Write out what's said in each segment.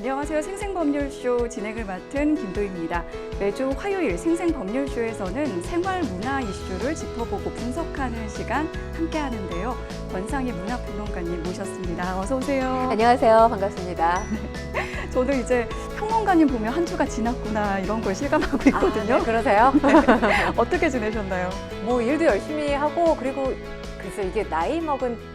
안녕하세요. 생생법률쇼 진행을 맡은 김도희입니다. 매주 화요일 생생법률쇼에서는 생활문화 이슈를 짚어보고 분석하는 시간 함께 하는데요. 권상희 문화평론가님 모셨습니다. 어서 오세요. 안녕하세요. 반갑습니다. 저도 이제 평론가님 보면 한 주가 지났구나 이런 걸 실감하고 있거든요. 네, 그러세요? 어떻게 지내셨나요? 뭐 일도 열심히 하고 그리고 글쎄 이게 나이 먹은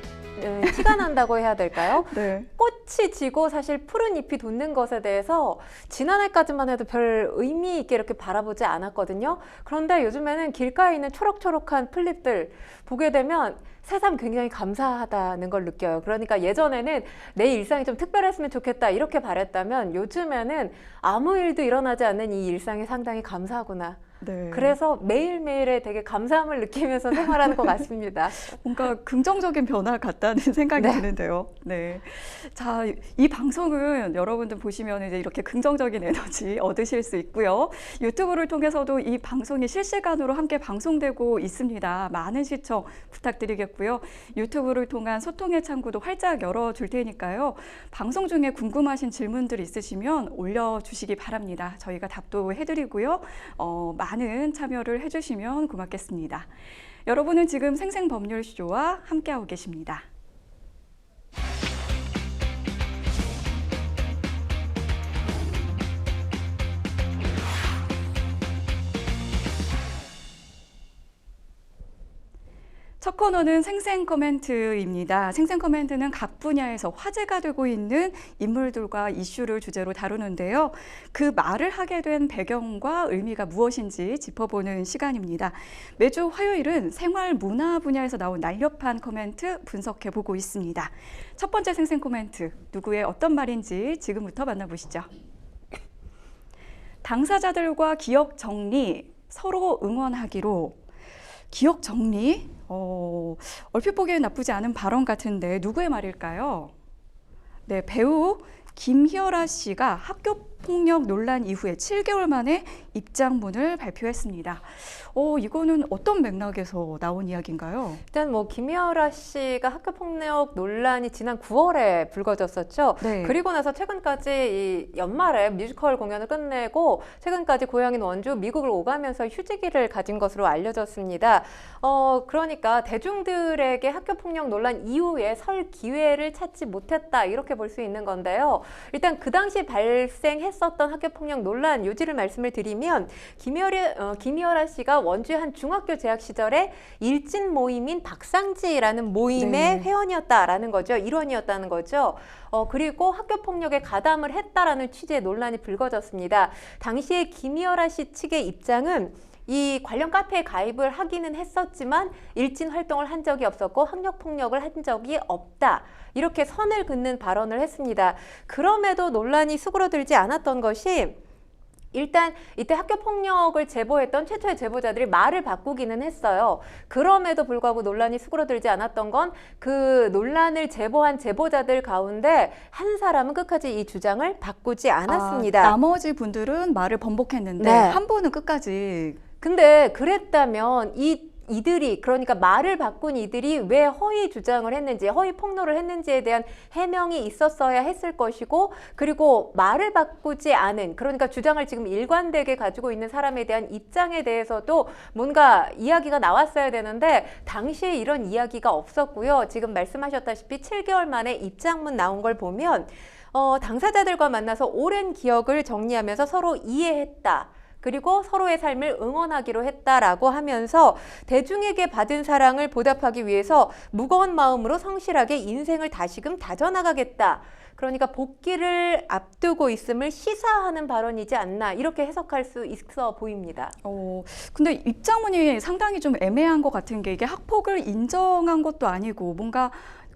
티가 난다고 해야 될까요? 네. 꽃이 지고 사실 푸른 잎이 돋는 것에 대해서 지난해까지만 해도 별 의미 있게 이렇게 바라보지 않았거든요. 그런데 요즘에는 길가에 있는 초록초록한 풀잎들 보게 되면 새삼 굉장히 감사하다는 걸 느껴요. 그러니까 예전에는 내 일상이 좀 특별했으면 좋겠다 이렇게 바랬다면 요즘에는 아무 일도 일어나지 않는 이 일상이 상당히 감사하구나. 네. 그래서 매일매일에 되게 감사함을 느끼면서 생활하는 것 같습니다. 뭔가 긍정적인 변화 같다는 생각이 네. 드는데요. 네. 자, 이 방송은 여러분들 보시면 이제 이렇게 긍정적인 에너지 얻으실 수 있고요. 유튜브를 통해서도 이 방송이 실시간으로 함께 방송되고 있습니다. 많은 시청 부탁드리겠고요. 유튜브를 통한 소통의 창구도 활짝 열어줄 테니까요. 방송 중에 궁금하신 질문들 있으시면 올려주시기 바랍니다. 저희가 답도 해드리고요. 많은 참여를 해주시면 고맙겠습니다. 여러분은 지금 생생법률쇼와 함께하고 계십니다. 첫 코너는 생생코멘트입니다. 생생코멘트는 각 분야에서 화제가 되고 있는 인물들과 이슈를 주제로 다루는데요. 그 말을 하게 된 배경과 의미가 무엇인지 짚어보는 시간입니다. 매주 화요일은 생활 문화 분야에서 나온 날렵한 코멘트 분석해보고 있습니다. 첫 번째 생생코멘트, 누구의 어떤 말인지 지금부터 만나보시죠. 당사자들과 기억 정리, 서로 응원하기로. 기억 정리? 얼핏 보기엔 나쁘지 않은 발언 같은데 누구의 말일까요? 네, 배우 김희어라 씨가 학교 폭력 논란 이후에 7개월 만에 입장문을 발표했습니다. 이거는 어떤 맥락에서 나온 이야기인가요? 일단 뭐 김희어라 씨가 학교 폭력 논란이 지난 9월에 불거졌었죠. 네. 그리고 나서 최근까지 이 연말에 뮤지컬 공연을 끝내고 최근까지 고향인 원주 미국을 오가면서 휴지기를 가진 것으로 알려졌습니다. 그러니까 대중들에게 학교 폭력 논란 이후에 설 기회를 찾지 못했다 이렇게 볼 수 있는 건데요. 일단 그 당시 발생했었던 학교 폭력 논란 요지를 말씀을 드리면 김희어라 씨가 원주의 한 중학교 재학 시절에 일진 모임인 박상지라는 모임의 네. 회원이었다라는 거죠. 일원이었다는 거죠. 그리고 학교 폭력에 가담을 했다라는 취지의 논란이 불거졌습니다. 당시에 김희어라 씨 측의 입장은 이 관련 카페에 가입을 하기는 했었지만 일진 활동을 한 적이 없었고 학력 폭력을 한 적이 없다. 이렇게 선을 긋는 발언을 했습니다. 그럼에도 논란이 수그러들지 않았던 것이 일단 이때 학교 폭력을 제보했던 최초의 제보자들이 말을 바꾸기는 했어요. 그럼에도 불구하고 논란이 수그러들지 않았던 건 그 논란을 제보한 제보자들 가운데 한 사람은 끝까지 이 주장을 바꾸지 않았습니다. 나머지 분들은 말을 번복했는데 네. 한 분은 끝까지. 근데 그랬다면 이들이 그러니까 말을 바꾼 이들이 왜 허위 주장을 했는지 허위 폭로를 했는지에 대한 해명이 있었어야 했을 것이고 그리고 말을 바꾸지 않은 그러니까 주장을 지금 일관되게 가지고 있는 사람에 대한 입장에 대해서도 뭔가 이야기가 나왔어야 되는데 당시에 이런 이야기가 없었고요. 지금 말씀하셨다시피 7개월 만에 입장문 나온 걸 보면 당사자들과 만나서 오랜 기억을 정리하면서 서로 이해했다. 그리고 서로의 삶을 응원하기로 했다라고 하면서 대중에게 받은 사랑을 보답하기 위해서 무거운 마음으로 성실하게 인생을 다시금 다져나가겠다. 그러니까 복귀를 앞두고 있음을 시사하는 발언이지 않나 이렇게 해석할 수 있어 보입니다. 근데 입장문이 상당히 좀 애매한 것 같은 게 이게 학폭을 인정한 것도 아니고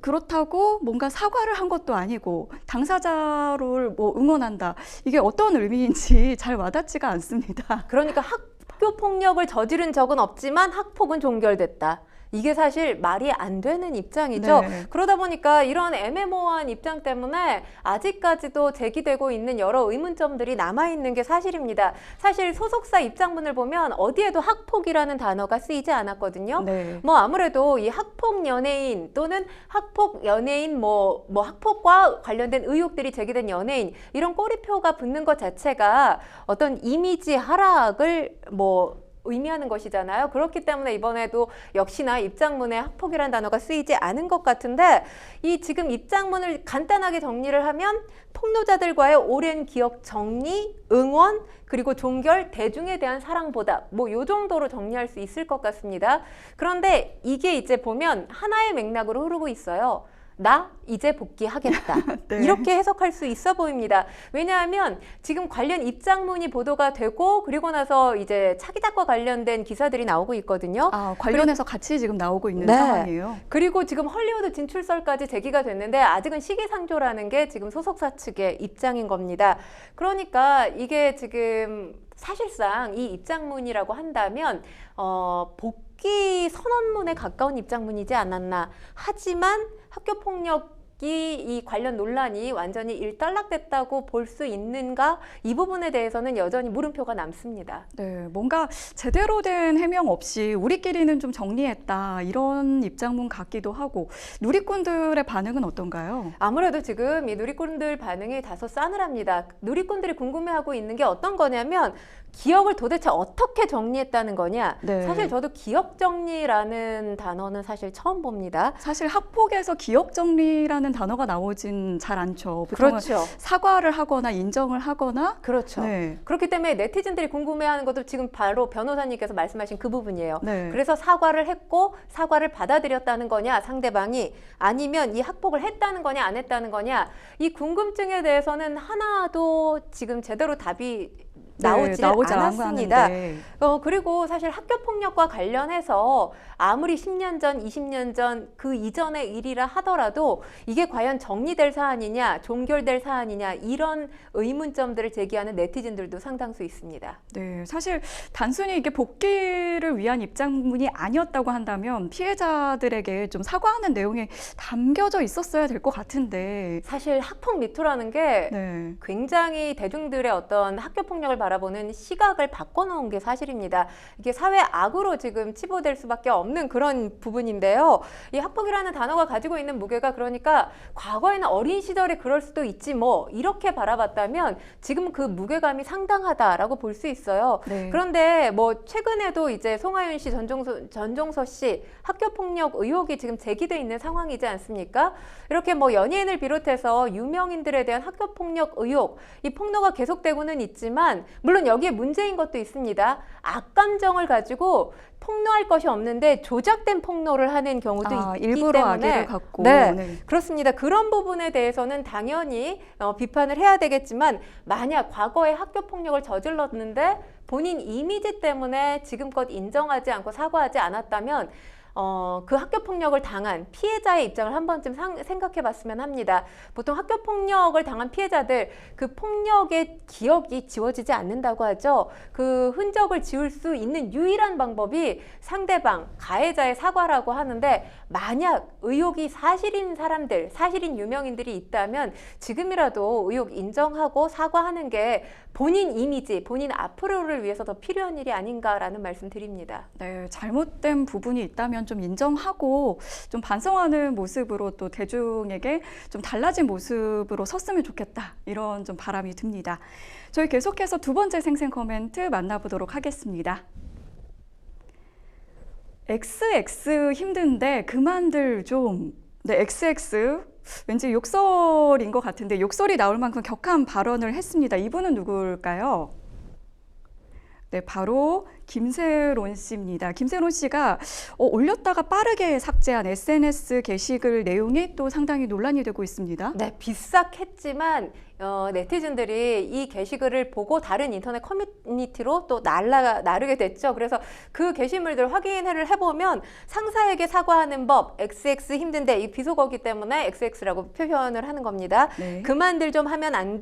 그렇다고 뭔가 사과를 한 것도 아니고 당사자를 뭐 응원한다. 이게 어떤 의미인지 잘 와닿지가 않습니다. 그러니까 학교 폭력을 저지른 적은 없지만 학폭은 종결됐다. 이게 사실 말이 안 되는 입장이죠. 네. 그러다 보니까 이런 애매모호한 입장 때문에 아직까지도 제기되고 있는 여러 의문점들이 남아있는 게 사실입니다. 사실 소속사 입장문을 보면 어디에도 학폭이라는 단어가 쓰이지 않았거든요. 네. 뭐 아무래도 이 학폭 연예인 또는 학폭 연예인 뭐 학폭과 관련된 의혹들이 제기된 연예인 이런 꼬리표가 붙는 것 자체가 어떤 이미지 하락을 의미하는 것이잖아요. 그렇기 때문에 이번에도 역시나 입장문에 학폭이라는 단어가 쓰이지 않은 것 같은데 이 지금 입장문을 간단하게 정리를 하면 폭로자들과의 오랜 기억 정리, 응원, 그리고 종결, 대중에 대한 사랑보다 요 정도로 정리할 수 있을 것 같습니다. 그런데 이게 이제 보면 하나의 맥락으로 흐르고 있어요. 나 이제 복귀하겠다. 네. 이렇게 해석할 수 있어 보입니다. 왜냐하면 지금 관련 입장문이 보도가 되고 그리고 나서 이제 차기작과 관련된 기사들이 나오고 있거든요. 관련해서 같이 지금 나오고 있는 네. 상황이에요. 그리고 지금 헐리우드 진출설까지 제기가 됐는데 아직은 시기상조라는 게 지금 소속사 측의 입장인 겁니다. 그러니까 이게 지금 사실상 이 입장문이라고 한다면 복귀 선언문에 가까운 입장문이지 않았나. 하지만 학교폭력이 이 관련 논란이 완전히 일단락됐다고 볼 수 있는가? 이 부분에 대해서는 여전히 물음표가 남습니다. 네, 뭔가 제대로 된 해명 없이 우리끼리는 좀 정리했다 이런 입장문 같기도 하고 누리꾼들의 반응은 어떤가요? 아무래도 지금 이 누리꾼들 반응이 다소 싸늘합니다. 누리꾼들이 궁금해하고 있는 게 어떤 거냐면 기억을 도대체 어떻게 정리했다는 거냐. 네. 사실 저도 기억 정리라는 단어는 사실 처음 봅니다. 사실 학폭에서 기억 정리라는 단어가 나오진 잘 않죠. 보통은 그렇죠. 사과를 하거나 인정을 하거나 그렇죠. 네. 그렇기 때문에 네티즌들이 궁금해하는 것도 지금 바로 변호사님께서 말씀하신 그 부분이에요. 네. 그래서 사과를 했고 사과를 받아들였다는 거냐 상대방이 아니면 이 학폭을 했다는 거냐 안 했다는 거냐 이 궁금증에 대해서는 하나도 지금 제대로 답이 나오지 않았습니다. 그리고 사실 학교폭력과 관련해서 아무리 10년 전, 20년 전 그 이전의 일이라 하더라도 이게 과연 정리될 사안이냐, 종결될 사안이냐 이런 의문점들을 제기하는 네티즌들도 상당수 있습니다. 네, 사실 단순히 이게 복귀를 위한 입장문이 아니었다고 한다면 피해자들에게 좀 사과하는 내용이 담겨져 있었어야 될 것 같은데 사실 학폭 미투라는 게 네. 굉장히 대중들의 어떤 학교폭력을 바라보는 시각을 바꿔놓은 게 사실입니다. 이게 사회 악으로 지금 치부될 수밖에 없는 그런 부분인데요. 이 학폭이라는 단어가 가지고 있는 무게가 그러니까 과거에는 어린 시절에 그럴 수도 있지 이렇게 바라봤다면 지금 그 무게감이 상당하다라고 볼 수 있어요. 네. 그런데 최근에도 이제 송하윤 씨, 전종서 씨 학교폭력 의혹이 지금 제기돼 있는 상황이지 않습니까? 이렇게 연예인을 비롯해서 유명인들에 대한 학교폭력 의혹, 이 폭로가 계속되고는 있지만 물론 여기에 문제인 것도 있습니다. 악감정을 가지고 폭로할 것이 없는데 조작된 폭로를 하는 경우도 있기 일부러 때문에 악의를 갖고 네, 그렇습니다. 그런 부분에 대해서는 당연히 비판을 해야 되겠지만 만약 과거에 학교폭력을 저질렀는데 본인 이미지 때문에 지금껏 인정하지 않고 사과하지 않았다면 그 학교폭력을 당한 피해자의 입장을 한 번쯤 생각해 봤으면 합니다. 보통 학교폭력을 당한 피해자들 그 폭력의 기억이 지워지지 않는다고 하죠. 그 흔적을 지울 수 있는 유일한 방법이 상대방, 가해자의 사과라고 하는데 만약 의혹이 사실인 사람들, 사실인 유명인들이 있다면 지금이라도 의혹 인정하고 사과하는 게 본인 이미지, 본인 앞으로를 위해서 더 필요한 일이 아닌가라는 말씀 드립니다. 네, 잘못된 부분이 있다면 좀 인정하고 좀 반성하는 모습으로 또 대중에게 좀 달라진 모습으로 섰으면 좋겠다. 이런 좀 바람이 듭니다. 저희 계속해서 두 번째 생생 코멘트 만나보도록 하겠습니다. XX 힘든데 그만들 좀. 네, XX 왠지 욕설인 것 같은데 욕설이 나올 만큼 격한 발언을 했습니다. 이분은 누굴까요? 네, 바로 김세론 씨입니다. 김세론 씨가 올렸다가 빠르게 삭제한 SNS 게시글 내용이 또 상당히 논란이 되고 있습니다. 네, 비싹했지만 네티즌들이 이 게시글을 보고 다른 인터넷 커뮤니티로 또 나르게 됐죠. 그래서 그 게시물들 확인을 해보면 상사에게 사과하는 법, XX 힘든데 이 비속어기 때문에 XX라고 표현을 하는 겁니다. 네. 그만들 좀 하면 안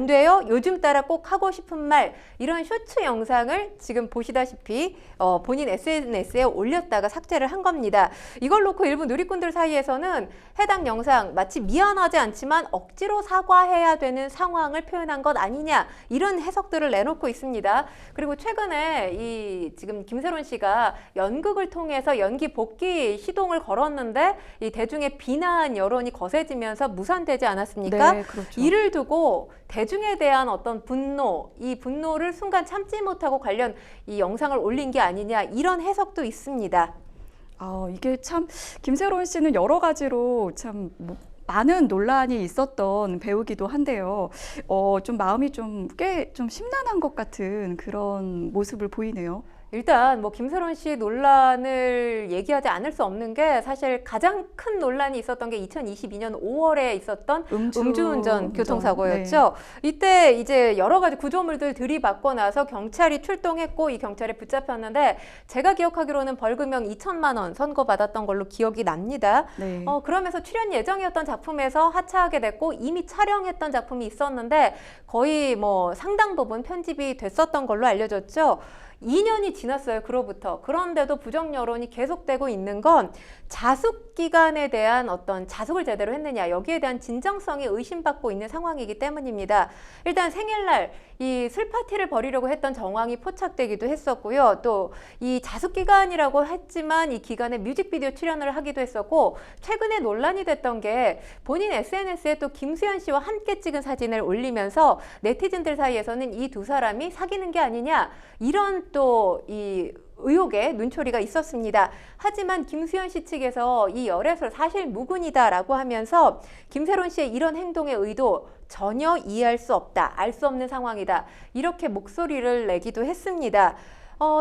돼요. 요즘 따라 꼭 하고 싶은 말 이런 쇼츠 영상을 지금 보시다시피 본인 SNS에 올렸다가 삭제를 한 겁니다. 이걸 놓고 일부 누리꾼들 사이에서는 해당 영상 마치 미안하지 않지만 억지로 사과해야 되는 상황을 표현한 것 아니냐 이런 해석들을 내놓고 있습니다. 그리고 최근에 이 지금 김세론 씨가 연극을 통해서 연기 복귀 시동을 걸었는데 이 대중의 비난 여론이 거세지면서 무산되지 않았습니까? 네, 그렇죠. 이를 두고 대중에 대한 어떤 분노, 이 분노를 순간 참지 못하고 관련 이 영상을 올린 게 아니냐 이런 해석도 있습니다. 이게 참 김세론 씨는 여러 가지로 참 많은 논란이 있었던 배우기도 한데요. 좀 마음이 좀 꽤 좀 심란한 것 같은 그런 모습을 보이네요. 일단 뭐 김세론 씨 논란을 얘기하지 않을 수 없는 게 사실 가장 큰 논란이 있었던 게 2022년 5월에 있었던 음주운전 교통사고였죠. 네. 이때 이제 여러 가지 구조물들 들이받고 나서 경찰이 출동했고 이 경찰에 붙잡혔는데 제가 기억하기로는 벌금형 2천만 원 선고받았던 걸로 기억이 납니다. 네. 그러면서 출연 예정이었던 작품에서 하차하게 됐고 이미 촬영했던 작품이 있었는데 거의 뭐 상당 부분 편집이 됐었던 걸로 알려졌죠. 2년이 지났어요. 그로부터. 그런데도 부정 여론이 계속되고 있는 건 자숙 기간에 대한 어떤 자숙을 제대로 했느냐 여기에 대한 진정성이 의심받고 있는 상황이기 때문입니다. 일단 생일날 이 술 파티를 벌이려고 했던 정황이 포착되기도 했었고요. 또 이 자숙 기간이라고 했지만 이 기간에 뮤직비디오 출연을 하기도 했었고 최근에 논란이 됐던 게 본인 SNS에 또 김수현 씨와 함께 찍은 사진을 올리면서 네티즌들 사이에서는 이 두 사람이 사귀는 게 아니냐 이런 또 이 의혹의 눈초리가 있었습니다. 하지만 김수현 씨 측에서 이 열애설 사실 무근이다라고 하면서 김세론 씨의 이런 행동의 의도 전혀 이해할 수 없다, 알 수 없는 상황이다 이렇게 목소리를 내기도 했습니다.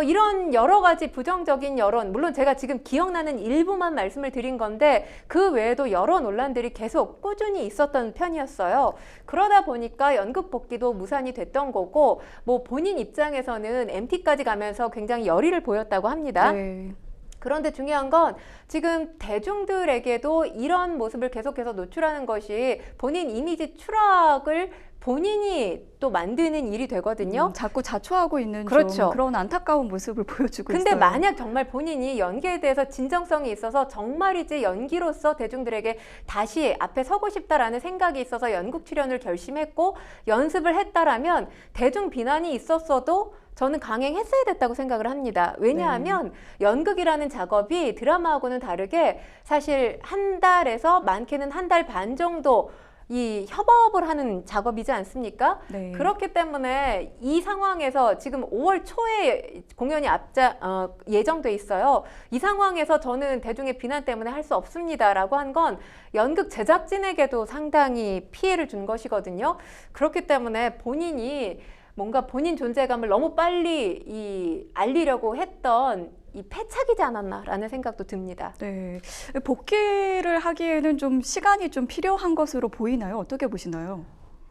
이런 여러 가지 부정적인 여론, 물론 제가 지금 기억나는 일부만 말씀을 드린 건데 그 외에도 여러 논란들이 계속 꾸준히 있었던 편이었어요. 그러다 보니까 연극 복귀도 무산이 됐던 거고 뭐 본인 입장에서는 MT까지 가면서 굉장히 열의를 보였다고 합니다. 네. 그런데 중요한 건 지금 대중들에게도 이런 모습을 계속해서 노출하는 것이 본인 이미지 추락을 본인이 또 만드는 일이 되거든요. 자꾸 자초하고 있는 그렇죠. 좀 그런 안타까운 모습을 보여주고 근데 있어요. 만약 정말 본인이 연기에 대해서 진정성이 있어서 정말이지 연기로서 대중들에게 다시 앞에 서고 싶다라는 생각이 있어서 연극 출연을 결심했고 연습을 했다라면 대중 비난이 있었어도 저는 강행했어야 됐다고 생각을 합니다. 왜냐하면 연극이라는 작업이 드라마하고는 다르게 사실 한 달에서 많게는 한 달 반 정도 이 협업을 하는 작업이지 않습니까? 네. 그렇기 때문에 이 상황에서 지금 5월 초에 공연이 예정돼 있어요. 이 상황에서 저는 대중의 비난 때문에 할 수 없습니다라고 한 건 연극 제작진에게도 상당히 피해를 준 것이거든요. 그렇기 때문에 본인이 뭔가 본인 존재감을 너무 빨리 알리려고 했던 이 패착이지 않았나라는 생각도 듭니다. 네. 복귀를 하기에는 좀 시간이 좀 필요한 것으로 보이나요? 어떻게 보시나요?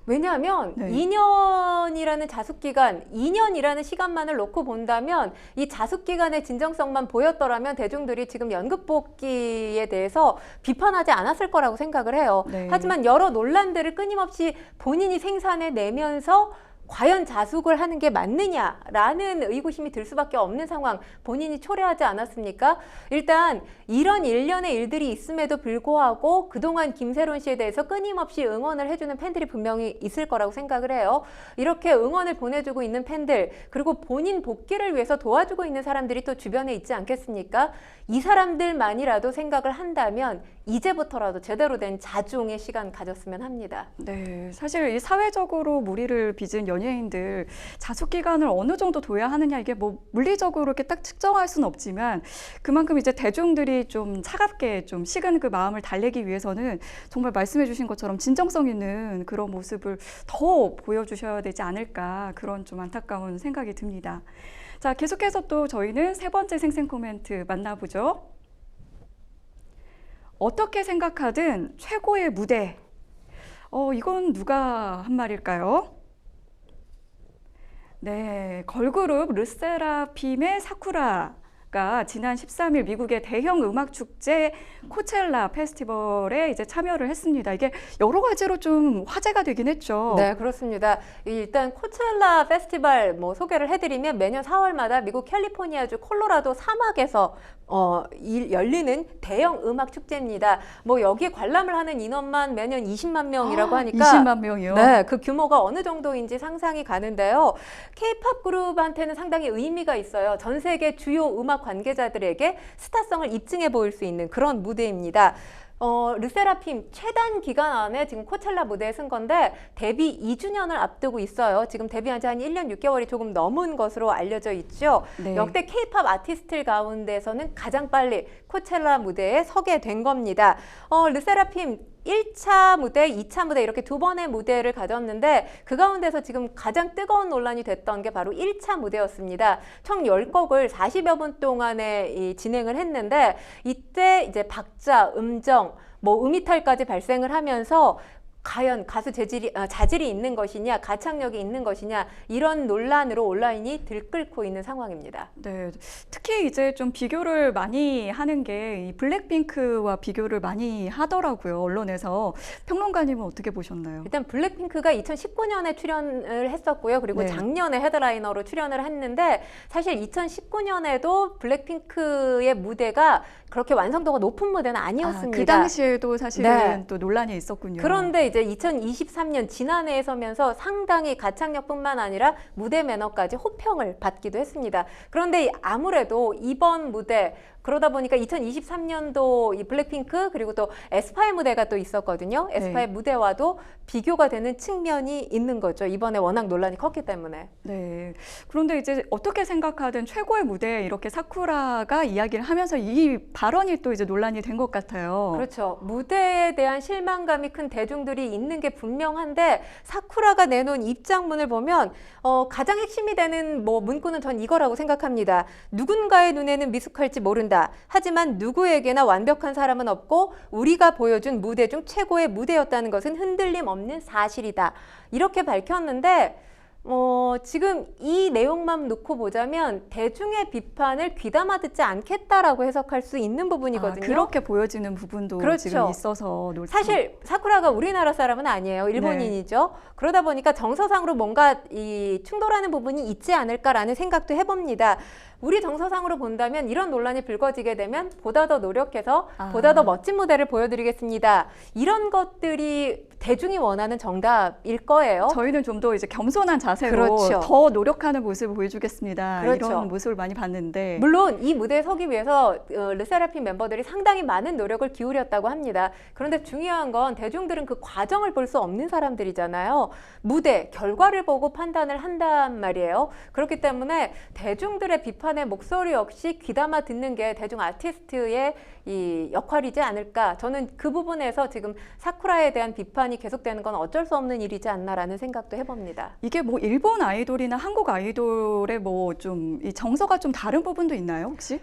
왜냐하면 네. 2년이라는 자숙기간, 2년이라는 시간만을 놓고 본다면 이 자숙기간의 진정성만 보였더라면 대중들이 지금 연극 복귀에 대해서 비판하지 않았을 거라고 생각을 해요. 네. 하지만 여러 논란들을 끊임없이 본인이 생산해내면서 과연 자숙을 하는 게 맞느냐라는 의구심이 들 수밖에 없는 상황 본인이 초래하지 않았습니까? 일단 이런 일련의 일들이 있음에도 불구하고 그동안 김세론 씨에 대해서 끊임없이 응원을 해주는 팬들이 분명히 있을 거라고 생각을 해요. 이렇게 응원을 보내주고 있는 팬들 그리고 본인 복귀를 위해서 도와주고 있는 사람들이 또 주변에 있지 않겠습니까? 이 사람들만이라도 생각을 한다면 이제부터라도 제대로 된 자중의 시간 가졌으면 합니다. 네, 사실 이 사회적으로 무리를 빚은 연예인들 자숙 기간을 어느 정도 둬야 하느냐 이게 뭐 물리적으로 이렇게 딱 측정할 수는 없지만 그만큼 이제 대중들이 좀 차갑게 좀 식은 그 마음을 달래기 위해서는 정말 말씀해주신 것처럼 진정성 있는 그런 모습을 더 보여주셔야 되지 않을까 그런 좀 안타까운 생각이 듭니다. 자, 계속해서 또 저희는 세 번째 생생 코멘트 만나보죠. 어떻게 생각하든 최고의 무대. 이건 누가 한 말일까요? 네, 걸그룹 르세라핌의 사쿠라가 지난 13일 미국의 대형 음악 축제 코첼라 페스티벌에 이제 참여를 했습니다. 이게 여러 가지로 좀 화제가 되긴 했죠. 네, 그렇습니다. 일단 코첼라 페스티벌 뭐 소개를 해드리면 매년 4월마다 미국 캘리포니아주 콜로라도 사막에서 열리는 대형 음악 축제입니다. 뭐 여기에 관람을 하는 인원만 매년 20만 명이라고 하니까 20만 명이요? 네, 그 규모가 어느 정도인지 상상이 가는데요. K-팝 그룹한테는 상당히 의미가 있어요. 전 세계 주요 음악 관계자들에게 스타성을 입증해 보일 수 있는 그런 무대입니다. 르세라핌 최단 기간 안에 지금 코첼라 무대에 쓴 건데 데뷔 2주년을 앞두고 있어요. 지금 데뷔한 지 한 1년 6개월이 조금 넘은 것으로 알려져 있죠. 네. 역대 K-팝 아티스트 가운데서는 가장 빨리 코첼라 무대에 서게 된 겁니다. 르세라핌 1차 무대, 2차 무대 이렇게 두 번의 무대를 가졌는데 그 가운데서 지금 가장 뜨거운 논란이 됐던 게 바로 1차 무대였습니다. 총 10곡을 40여 분 동안에 진행을 했는데 이때 이제 박자, 음정, 뭐 음이탈까지 발생을 하면서 과연 가수 자질이 있는 것이냐, 가창력이 있는 것이냐 이런 논란으로 온라인이 들끓고 있는 상황입니다. 네, 특히 이제 좀 비교를 많이 하는 게 이 블랙핑크와 비교를 많이 하더라고요, 언론에서. 평론가님은 어떻게 보셨나요? 일단 블랙핑크가 2019년에 출연을 했었고요. 그리고 네. 작년에 헤드라이너로 출연을 했는데 사실 2019년에도 블랙핑크의 무대가 그렇게 완성도가 높은 무대는 아니었습니다. 그 당시에도 사실은 네. 또 논란이 있었군요. 그런데 이제 2023년 지난해에 서면서 상당히 가창력뿐만 아니라 무대 매너까지 호평을 받기도 했습니다. 그런데 아무래도 이번 무대 그러다 보니까 2023년도 이 블랙핑크 그리고 또 에스파의 무대가 또 있었거든요. 에스파의 네. 무대와도 비교가 되는 측면이 있는 거죠. 이번에 워낙 논란이 컸기 때문에. 네. 그런데 이제 어떻게 생각하든 최고의 무대에 이렇게 사쿠라가 이야기를 하면서 이 발언이 또 이제 논란이 된 것 같아요. 그렇죠. 무대에 대한 실망감이 큰 대중들이 있는 게 분명한데 사쿠라가 내놓은 입장문을 보면 가장 핵심이 되는 뭐 문구는 전 이거라고 생각합니다. 누군가의 눈에는 미숙할지 모른다. 하지만 누구에게나 완벽한 사람은 없고 우리가 보여준 무대 중 최고의 무대였다는 것은 흔들림 없는 사실이다. 이렇게 밝혔는데 지금 이 내용만 놓고 보자면 대중의 비판을 귀담아 듣지 않겠다라고 해석할 수 있는 부분이거든요. 그렇게 보여지는 부분도 그렇죠. 지금 있어서 사실 사쿠라가 우리나라 사람은 아니에요. 일본인이죠. 네. 그러다 보니까 정서상으로 뭔가 이 충돌하는 부분이 있지 않을까라는 생각도 해봅니다. 우리 정서상으로 본다면 이런 논란이 불거지게 되면 보다 더 노력해서 보다 더 멋진 무대를 보여드리겠습니다. 이런 것들이 대중이 원하는 정답일 거예요. 저희는 좀 더 이제 겸손한 자세로 그렇죠. 더 노력하는 모습을 보여주겠습니다. 그렇죠. 이런 모습을 많이 봤는데 물론 이 무대에 서기 위해서 르세라핌 멤버들이 상당히 많은 노력을 기울였다고 합니다. 그런데 중요한 건 대중들은 그 과정을 볼 수 없는 사람들이잖아요. 무대, 결과를 보고 판단을 한단 말이에요. 그렇기 때문에 대중들의 비판의 목소리 역시 귀담아 듣는 게 대중 아티스트의 이 역할이지 않을까. 저는 그 부분에서 지금 사쿠라에 대한 비판이 계속되는 건 어쩔 수 없는 일이지 않나라는 생각도 해봅니다. 이게 뭐 일본 아이돌이나 한국 아이돌의 뭐 좀 이 정서가 좀 다른 부분도 있나요, 혹시?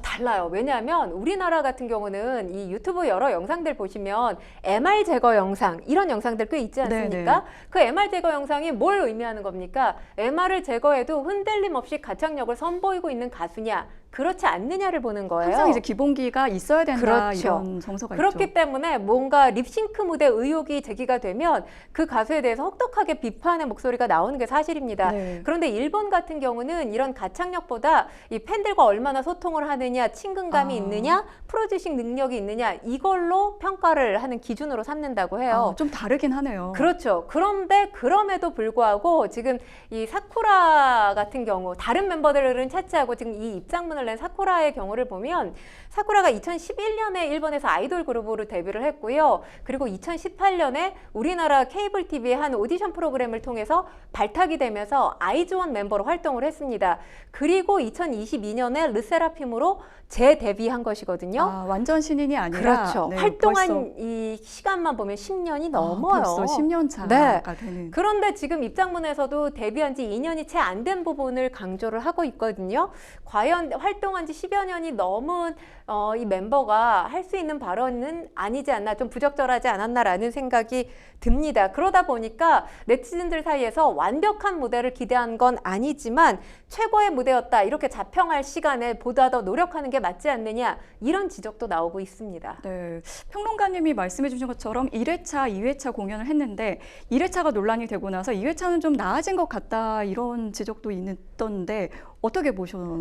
달라요. 왜냐하면 우리나라 같은 경우는 이 유튜브 여러 영상들 보시면 MR 제거 영상 이런 영상들 꽤 있지 않습니까? 네네. 그 MR 제거 영상이 뭘 의미하는 겁니까? MR을 제거해도 흔들림 없이 가창력을 선보이고 있는 가수냐? 그렇지 않느냐를 보는 거예요. 항상 이제 기본기가 있어야 된다 그렇죠. 이런 정서가 그렇기 있죠. 때문에 뭔가 립싱크 무대 의혹이 제기가 되면 그 가수에 대해서 혹독하게 비판의 목소리가 나오는 게 사실입니다. 네. 그런데 일본 같은 경우는 이런 가창력보다 이 팬들과 얼마나 소통을 하느냐, 친근감이 있느냐, 프로듀싱 능력이 있느냐 이걸로 평가를 하는 기준으로 삼는다고 해요. 좀 다르긴 하네요. 그렇죠. 그런데 그럼에도 불구하고 지금 이 사쿠라 같은 경우 다른 멤버들은 차치하고 지금 이 입장문을 낸 사쿠라의 경우를 보면 사쿠라가 2011년에 일본에서 아이돌 그룹으로 데뷔를 했고요. 그리고 2018년에 우리나라 케이블 TV의 한 오디션 프로그램을 통해서 발탁이 되면서 아이즈원 멤버로 활동을 했습니다. 그리고 2022년에 르세라핌으로 재데뷔한 것이거든요. 완전 신인이 아니라 그렇죠. 네, 활동한 벌써, 이 시간만 보면 10년이 넘어요. 벌써 10년 차가 되는. 그런데 지금 입장문에서도 데뷔한 지 2년이 채 안 된 부분을 강조를 하고 있거든요. 과연 활동한 지 10여 년이 넘은 이 멤버가 할 수 있는 발언은 아니지 않나, 좀 부적절하지 않았나라는 생각이 듭니다. 그러다 보니까 네티즌들 사이에서 완벽한 무대를 기대한 건 아니지만 최고의 무대였다, 이렇게 자평할 시간에 보다 더 노력하는 게 맞지 않느냐, 이런 지적도 나오고 있습니다. 네, 평론가님이 말씀해 주신 것처럼 1회차, 2회차 공연을 했는데 1회차가 논란이 되고 나서 2회차는 좀 나아진 것 같다, 이런 지적도 있던데 어떻게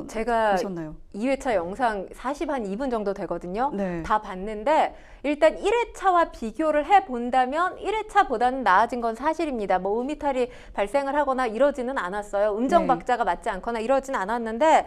제가 보셨나요? 2회차 영상 2분 정도 되거든요. 네. 다 봤는데 일단 1회차와 비교를 해본다면 1회차보다는 나아진 건 사실입니다. 뭐 음이탈이 발생을 하거나 이러지는 않았어요. 음정 네. 박자가 맞지 않거나 이러지는 않았는데,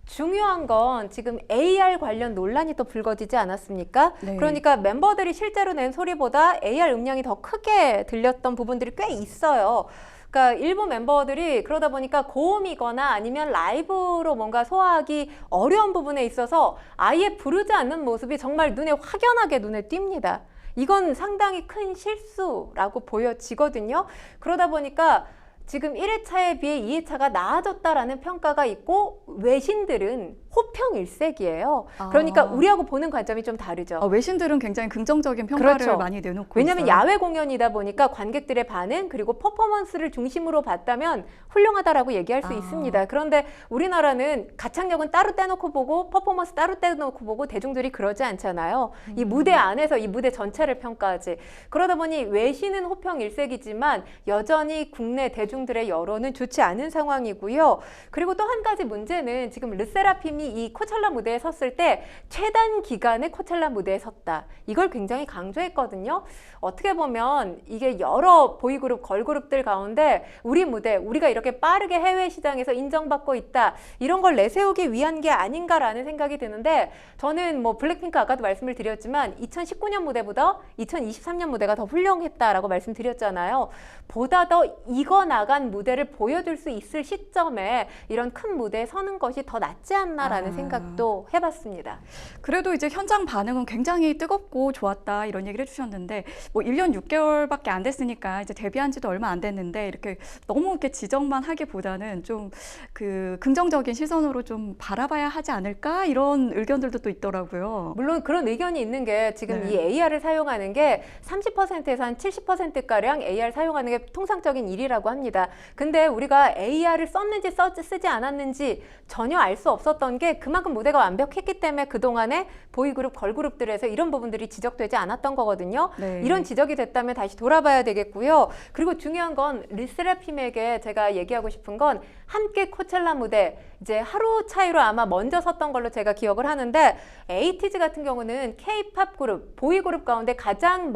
중요한 건 지금 AR 관련 논란이 또 불거지지 않았습니까? 네. 그러니까 멤버들이 실제로 낸 소리보다 AR 음량이 더 크게 들렸던 부분들이 꽤 있어요. 그러니까 일부 멤버들이 그러다 보니까 고음이거나 아니면 라이브로 뭔가 소화하기 어려운 부분에 있어서 아예 부르지 않는 모습이 정말 확연하게 눈에 띕니다. 이건 상당히 큰 실수라고 보여지거든요. 그러다 보니까 지금 1회차에 비해 2회차가 나아졌다라는 평가가 있고, 외신들은 호평일색이에요. 그러니까 우리하고 보는 관점이 좀 다르죠. 외신들은 굉장히 긍정적인 평가를 그렇죠. 많이 내놓고 왜냐하면 있어요. 야외 공연이다 보니까 관객들의 반응 그리고 퍼포먼스를 중심으로 봤다면 훌륭하다라고 얘기할 수 있습니다. 그런데 우리나라는 가창력은 따로 떼놓고 보고 퍼포먼스 따로 떼놓고 보고, 대중들이 그러지 않잖아요. 이 무대 안에서 이 무대 전체를 평가하지. 그러다 보니 외신은 호평일색이지만 여전히 국내 대중들의 여론은 좋지 않은 상황이고요. 그리고 또 한 가지 문제는 지금 르세라핌이 이 코첼라 무대에 섰을 때 최단 기간에 코첼라 무대에 섰다, 이걸 굉장히 강조했거든요. 어떻게 보면 이게 여러 보이그룹, 걸그룹들 가운데 우리 무대, 우리가 이렇게 빠르게 해외 시장에서 인정받고 있다, 이런 걸 내세우기 위한 게 아닌가라는 생각이 드는데, 저는 뭐 블랙핑크 아까도 말씀을 드렸지만 2019년 무대보다 2023년 무대가 더 훌륭했다라고 말씀드렸잖아요. 보다 더 익어나간 무대를 보여줄 수 있을 시점에 이런 큰 무대에 서는 것이 더 낫지 않나라는 생각도 해봤습니다. 그래도 이제 현장 반응은 굉장히 뜨겁고 좋았다, 이런 얘기를 해주셨는데, 뭐 1년 6개월밖에 안 됐으니까 이제 데뷔한 지도 얼마 안 됐는데 이렇게 너무 이렇게 지적만 하기보다는 좀 그 긍정적인 시선으로 좀 바라봐야 하지 않을까, 이런 의견들도 또 있더라고요. 물론 그런 의견이 있는 게, 지금 네. 이 AR을 사용하는 게 30%에서 한 70%가량 AR 사용하는 게 통상적인 일이라고 합니다. 근데 우리가 AR을 썼는지 쓰지 않았는지 전혀 알 수 없었던 게, 그만큼 무대가 완벽했기 때문에 그동안에 보이그룹, 걸그룹들에서 이런 부분들이 지적되지 않았던 거거든요. 네. 이런 지적이 됐다면 다시 돌아봐야 되겠고요. 그리고 중요한 건 르세라핌에게 제가 얘기하고 싶은 건, 함께 코첼라 무대 이제 하루 차이로 아마 먼저 섰던 걸로 제가 기억을 하는데, 에이티즈 같은 경우는 K-팝 그룹, 보이그룹 가운데 가장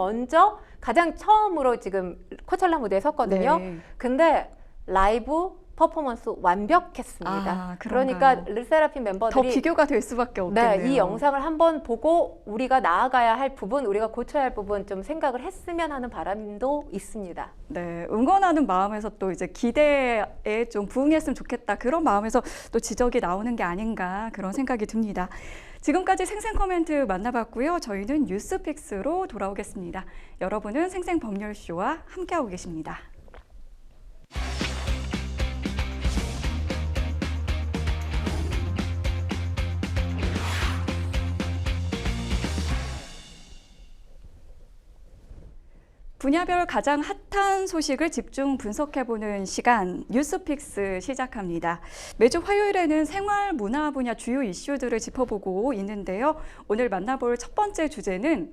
처음으로 지금 코첼라 무대에 섰거든요. 네. 근데 라이브 퍼포먼스 완벽했습니다. 그러니까 르세라핌 멤버들이 더 비교가 될 수밖에 없겠네요. 이 영상을 한번 보고 우리가 나아가야 할 부분, 우리가 고쳐야 할 부분 좀 생각을 했으면 하는 바람도 있습니다. 네, 응원하는 마음에서 또 이제 기대에 좀 부응했으면 좋겠다, 그런 마음에서 또 지적이 나오는 게 아닌가, 그런 생각이 듭니다. 지금까지 생생 코멘트 만나봤고요. 저희는 뉴스픽스로 돌아오겠습니다. 여러분은 생생법률쇼와 함께하고 계십니다. 분야별 가장 핫한 소식을 집중 분석해보는 시간, 뉴스픽스 시작합니다. 매주 화요일에는 생활, 문화 분야 주요 이슈들을 짚어보고 있는데요. 오늘 만나볼 첫 번째 주제는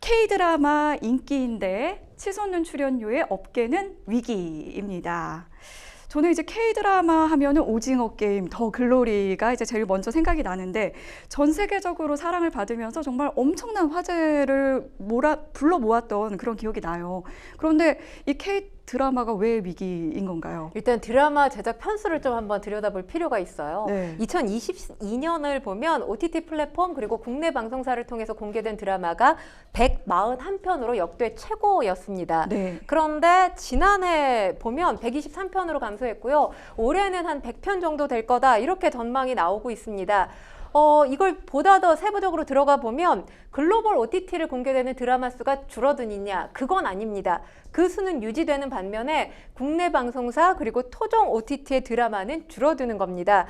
K-드라마 인기인데 치솟는 출연료에 업계는 위기입니다. 저는 이제 K-드라마 하면은 오징어 게임, 더 글로리가 이제 제일 먼저 생각이 나는데, 전 세계적으로 사랑을 받으면서 정말 엄청난 화제를 불러 모았던 그런 기억이 나요. 그런데 이 K-드라마가 왜 위기인 건가요? 일단 드라마 제작 편수를 좀 한번 들여다볼 필요가 있어요. 네. 2022년을 보면 OTT 플랫폼 그리고 국내 방송사를 통해서 공개된 드라마가 141편으로 역대 최고였습니다. 네. 그런데 지난해 보면 123편으로 감소했고요. 올해는 한 100편 정도 될 거다, 이렇게 전망이 나오고 있습니다. 이걸 보다 더 세부적으로 들어가 보면 글로벌 OTT를 공개되는 드라마 수가 줄어드느냐? 그건 아닙니다. 그 수는 유지되는 반면에 국내 방송사 그리고 토종 OTT의 드라마는 줄어드는 겁니다.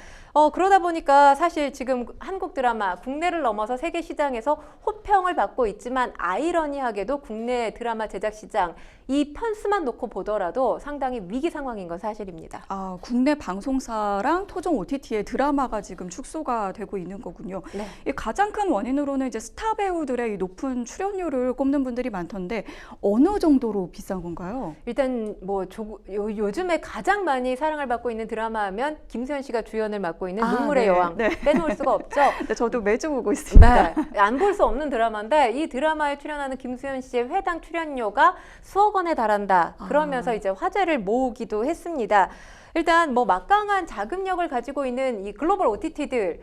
그러다 보니까 사실 지금 한국 드라마 국내를 넘어서 세계 시장에서 호평을 받고 있지만 아이러니하게도 국내 드라마 제작 시장 이 편수만 놓고 보더라도 상당히 위기 상황인 건 사실입니다. 아, 국내 방송사랑 토종 OTT의 드라마가 지금 축소가 되고 있는 거군요. 네. 이 가장 큰 원인으로는 이제 스타 배우들의 이 높은 출연료를 꼽는 분들이 많던데 어느 정도로 비싼 건가요? 일단 뭐 요즘에 가장 많이 사랑을 받고 있는 드라마 하면 김수현 씨가 주연을 맡고 있는 눈물의 네, 여왕 네. 빼놓을 수가 없죠. 네, 저도 매주 보고 있습니다. 네, 안 볼 수 없는 드라마인데 이 드라마에 출연하는 김수현 씨의 회당 출연료가 수억 원에 달한다. 그러면서 이제 화제를 모으기도 했습니다. 일단 뭐 막강한 자금력을 가지고 있는 이 글로벌 OTT들,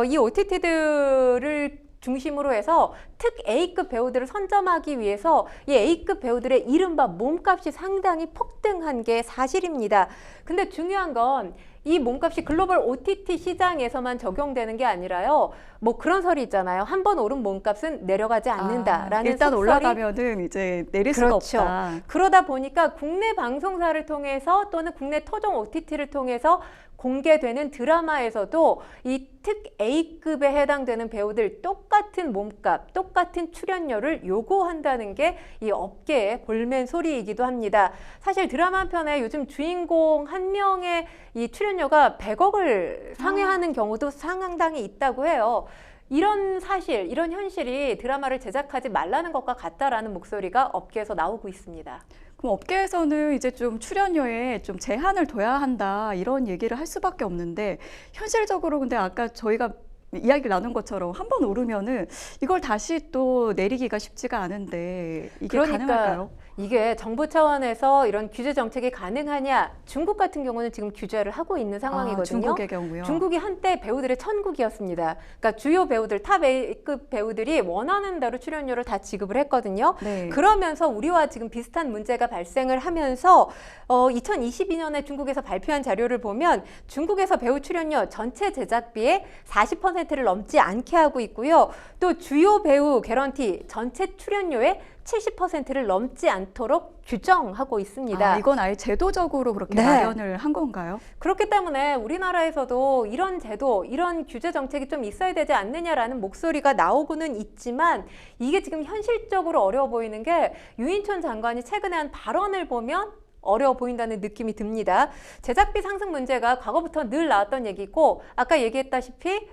이 OTT들을 중심으로 해서 특 A급 배우들을 선점하기 위해서 이 A급 배우들의 이른바 몸값이 상당히 폭등한 게 사실입니다. 근데 중요한 건 이 몸값이 글로벌 OTT 시장에서만 적용되는 게 아니라요. 뭐 그런 설이 있잖아요. 한 번 오른 몸값은 내려가지 않는다라는 일단 속설이 올라가면은 이제 내릴 수가 그렇죠. 없다. 그러다 보니까 국내 방송사를 통해서 또는 국내 토종 OTT를 통해서 공개되는 드라마에서도 이 특 A급에 해당되는 배우들 똑같은 몸값, 똑같은 출연료를 요구한다는 게 이 업계의 볼멘 소리이기도 합니다. 사실 드라마 한 편에 요즘 주인공 한 명의 이 출연료가 100억을 상회하는 경우도 상당히 있다고 해요. 이런 사실, 이런 현실이 드라마를 제작하지 말라는 것과 같다라는 목소리가 업계에서 나오고 있습니다. 그럼 업계에서는 이제 좀 출연료에 좀 제한을 둬야 한다 이런 얘기를 할 수밖에 없는데 현실적으로 근데 아까 저희가 이야기를 나눈 것처럼 한 번 오르면은 이걸 다시 또 내리기가 쉽지가 않은데 이게 가능할까요? 이게 정부 차원에서 이런 규제 정책이 가능하냐? 중국 같은 경우는 지금 규제를 하고 있는 상황이거든요. 중국의 경우요. 중국이 한때 배우들의 천국이었습니다. 그러니까 주요 배우들, 탑 A급 배우들이 원하는 대로 출연료를 다 지급을 했거든요. 네. 그러면서 우리와 지금 비슷한 문제가 발생을 하면서 2022년에 중국에서 발표한 자료를 보면 중국에서 배우 출연료 전체 제작비의 40%를 넘지 않게 하고 있고요. 또 주요 배우 개런티 전체 출연료의 70%를 넘지 않도록 규정하고 있습니다. 이건 아예 제도적으로 그렇게 네. 마련을 한 건가요? 그렇기 때문에 우리나라에서도 이런 제도, 이런 규제 정책이 좀 있어야 되지 않느냐라는 목소리가 나오고는 있지만 이게 지금 현실적으로 어려워 보이는 게 유인촌 장관이 최근에 한 발언을 보면 어려워 보인다는 느낌이 듭니다. 제작비 상승 문제가 과거부터 늘 나왔던 얘기고 아까 얘기했다시피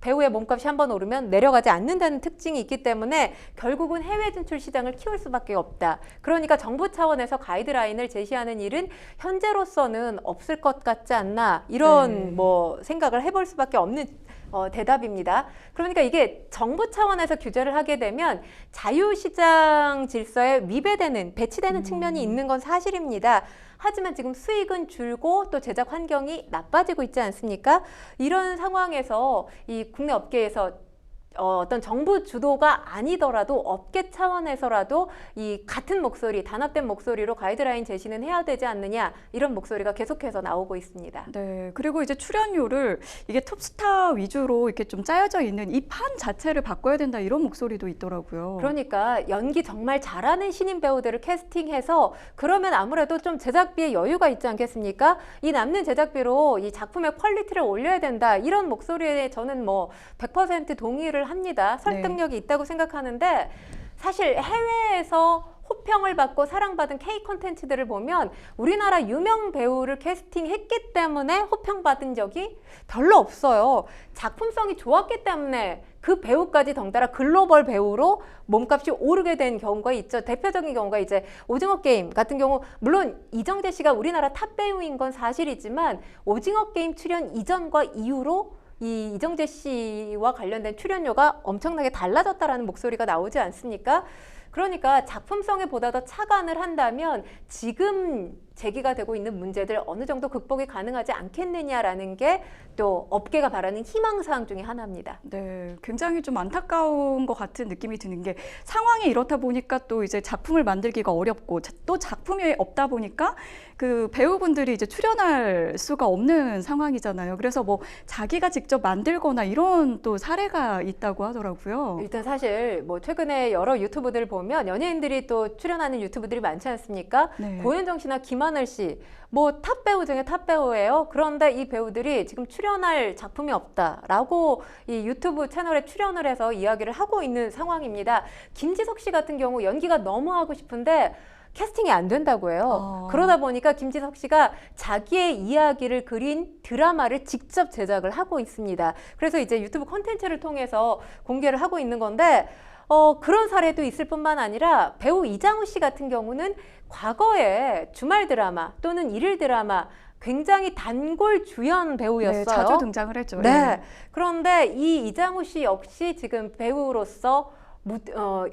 배우의 몸값이 한번 오르면 내려가지 않는다는 특징이 있기 때문에 결국은 해외 진출 시장을 키울 수밖에 없다. 그러니까 정부 차원에서 가이드라인을 제시하는 일은 현재로서는 없을 것 같지 않나 이런 뭐 생각을 해볼 수밖에 없는 대답입니다. 그러니까 이게 정부 차원에서 규제를 하게 되면 자유시장 질서에 위배되는, 배치되는 측면이 있는 건 사실입니다. 하지만 지금 수익은 줄고 또 제작 환경이 나빠지고 있지 않습니까? 이런 상황에서 이 국내 업계에서 어떤 정부 주도가 아니더라도 업계 차원에서라도 이 같은 목소리, 단합된 목소리로 가이드라인 제시는 해야 되지 않느냐 이런 목소리가 계속해서 나오고 있습니다. 네, 그리고 이제 출연료를 이게 톱스타 위주로 이렇게 좀 짜여져 있는 이 판 자체를 바꿔야 된다 이런 목소리도 있더라고요. 그러니까 연기 정말 잘하는 신인 배우들을 캐스팅해서 그러면 아무래도 좀 제작비에 여유가 있지 않겠습니까? 이 남는 제작비로 이 작품의 퀄리티를 올려야 된다 이런 목소리에 저는 뭐 100% 동의를 합니다. 설득력이 있다고 생각하는데 사실 해외에서 호평을 받고 사랑받은 K 콘텐츠들을 보면 우리나라 유명 배우를 캐스팅했기 때문에 호평받은 적이 별로 없어요. 작품성이 좋았기 때문에 그 배우까지 덩달아 글로벌 배우로 몸값이 오르게 된 경우가 있죠. 대표적인 경우가 이제 오징어 게임 같은 경우 물론 이정재 씨가 우리나라 탑 배우인 건 사실이지만 오징어 게임 출연 이전과 이후로 이 이정재 씨와 관련된 출연료가 엄청나게 달라졌다라는 목소리가 나오지 않습니까? 그러니까 작품성에 보다 더 착안을 한다면 지금 제기가 되고 있는 문제들 어느 정도 극복이 가능하지 않겠느냐라는 게 또 업계가 바라는 희망사항 중에 하나입니다. 네, 굉장히 좀 안타까운 것 같은 느낌이 드는 게 상황이 이렇다 보니까 또 이제 작품을 만들기가 어렵고 또 작품이 없다 보니까 그 배우분들이 이제 출연할 수가 없는 상황이잖아요. 그래서 뭐 자기가 직접 만들거나 이런 또 사례가 있다고 하더라고요. 일단 사실 뭐 최근에 여러 유튜브들을 보면 연예인들이 또 출연하는 유튜브들이 많지 않습니까? 네. 고현정 씨나 김하늘 씨, 뭐 탑 배우 중에 탑 배우예요. 그런데 이 배우들이 지금 출연할 작품이 없다라고 이 유튜브 채널에 출연을 해서 이야기를 하고 있는 상황입니다. 김지석 씨 같은 경우 연기가 너무 하고 싶은데 캐스팅이 안 된다고 해요. 그러다 보니까 김지석 씨가 자기의 이야기를 그린 드라마를 직접 제작을 하고 있습니다. 그래서 이제 유튜브 콘텐츠를 통해서 공개를 하고 있는 건데 그런 사례도 있을 뿐만 아니라 배우 이장우 씨 같은 경우는 과거에 주말 드라마 또는 일일 드라마 굉장히 단골 주연 배우였어요. 네, 자주 등장을 했죠. 네. 그런데 이 이장우 씨 역시 지금 배우로서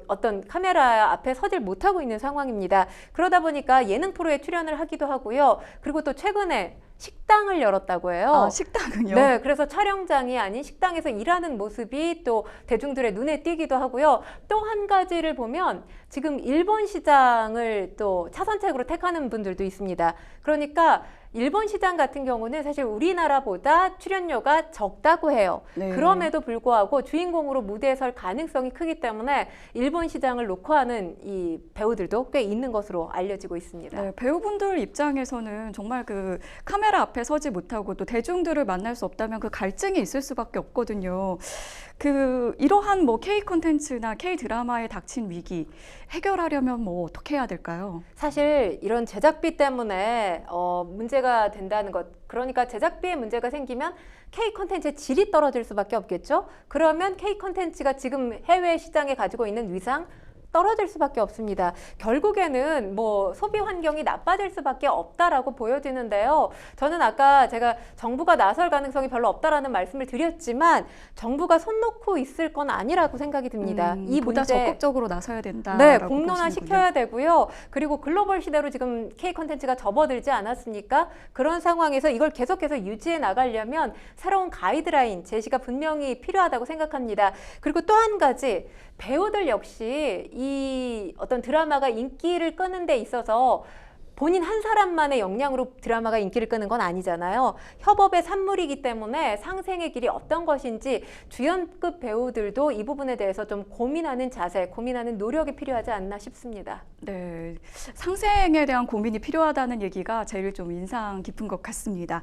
어떤 카메라 앞에 서질 못하고 있는 상황입니다. 그러다 보니까 예능 프로에 출연을 하기도 하고요. 그리고 또 최근에 식당을 열었다고 해요. 아, 식당은요? 네, 그래서 촬영장이 아닌 식당에서 일하는 모습이 또 대중들의 눈에 띄기도 하고요. 또 한 가지를 보면 지금 일본 시장을 또 차선책으로 택하는 분들도 있습니다. 그러니까 일본 시장 같은 경우는 사실 우리나라보다 출연료가 적다고 해요. 네. 그럼에도 불구하고 주인공으로 무대에 설 가능성이 크기 때문에 일본 시장을 놓고 하는 이 배우들도 꽤 있는 것으로 알려지고 있습니다. 네, 배우분들 입장에서는 정말 그 카메라 앞에 서지 못하고 또 대중들을 만날 수 없다면 그 갈증이 있을 수밖에 없거든요. 그 이러한 뭐 K 콘텐츠나 K 드라마에 닥친 위기 해결하려면 뭐 어떻게 해야 될까요? 사실 이런 제작비 때문에 문제가 된다는 것, 그러니까 제작비에 문제가 생기면 K 콘텐츠의 질이 떨어질 수밖에 없겠죠. 그러면 K 콘텐츠가 지금 해외 시장에 가지고 있는 위상 떨어질 수밖에 없습니다. 결국에는 뭐 소비 환경이 나빠질 수밖에 없다라고 보여지는데요. 저는 아까 제가 정부가 나설 가능성이 별로 없다라는 말씀을 드렸지만 정부가 손 놓고 있을 건 아니라고 생각이 듭니다. 이 보다 문제 적극적으로 나서야 된다. 네, 공론화 시켜야 되고요. 그리고 글로벌 시대로 지금 K 콘텐츠가 접어들지 않았습니까? 그런 상황에서 이걸 계속해서 유지해 나가려면 새로운 가이드라인 제시가 분명히 필요하다고 생각합니다. 그리고 또 한 가지, 배우들 역시 이 어떤 드라마가 인기를 끄는 데 있어서 본인 한 사람만의 역량으로 드라마가 인기를 끄는 건 아니잖아요. 협업의 산물이기 때문에 상생의 길이 어떤 것인지 주연급 배우들도 이 부분에 대해서 좀 고민하는 자세, 고민하는 노력이 필요하지 않나 싶습니다. 네, 상생에 대한 고민이 필요하다는 얘기가 제일 좀 인상 깊은 것 같습니다.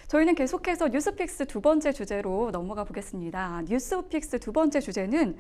저희는 계속해서 뉴스픽스 두 번째 주제로 넘어가 보겠습니다. 뉴스픽스 두 번째 주제는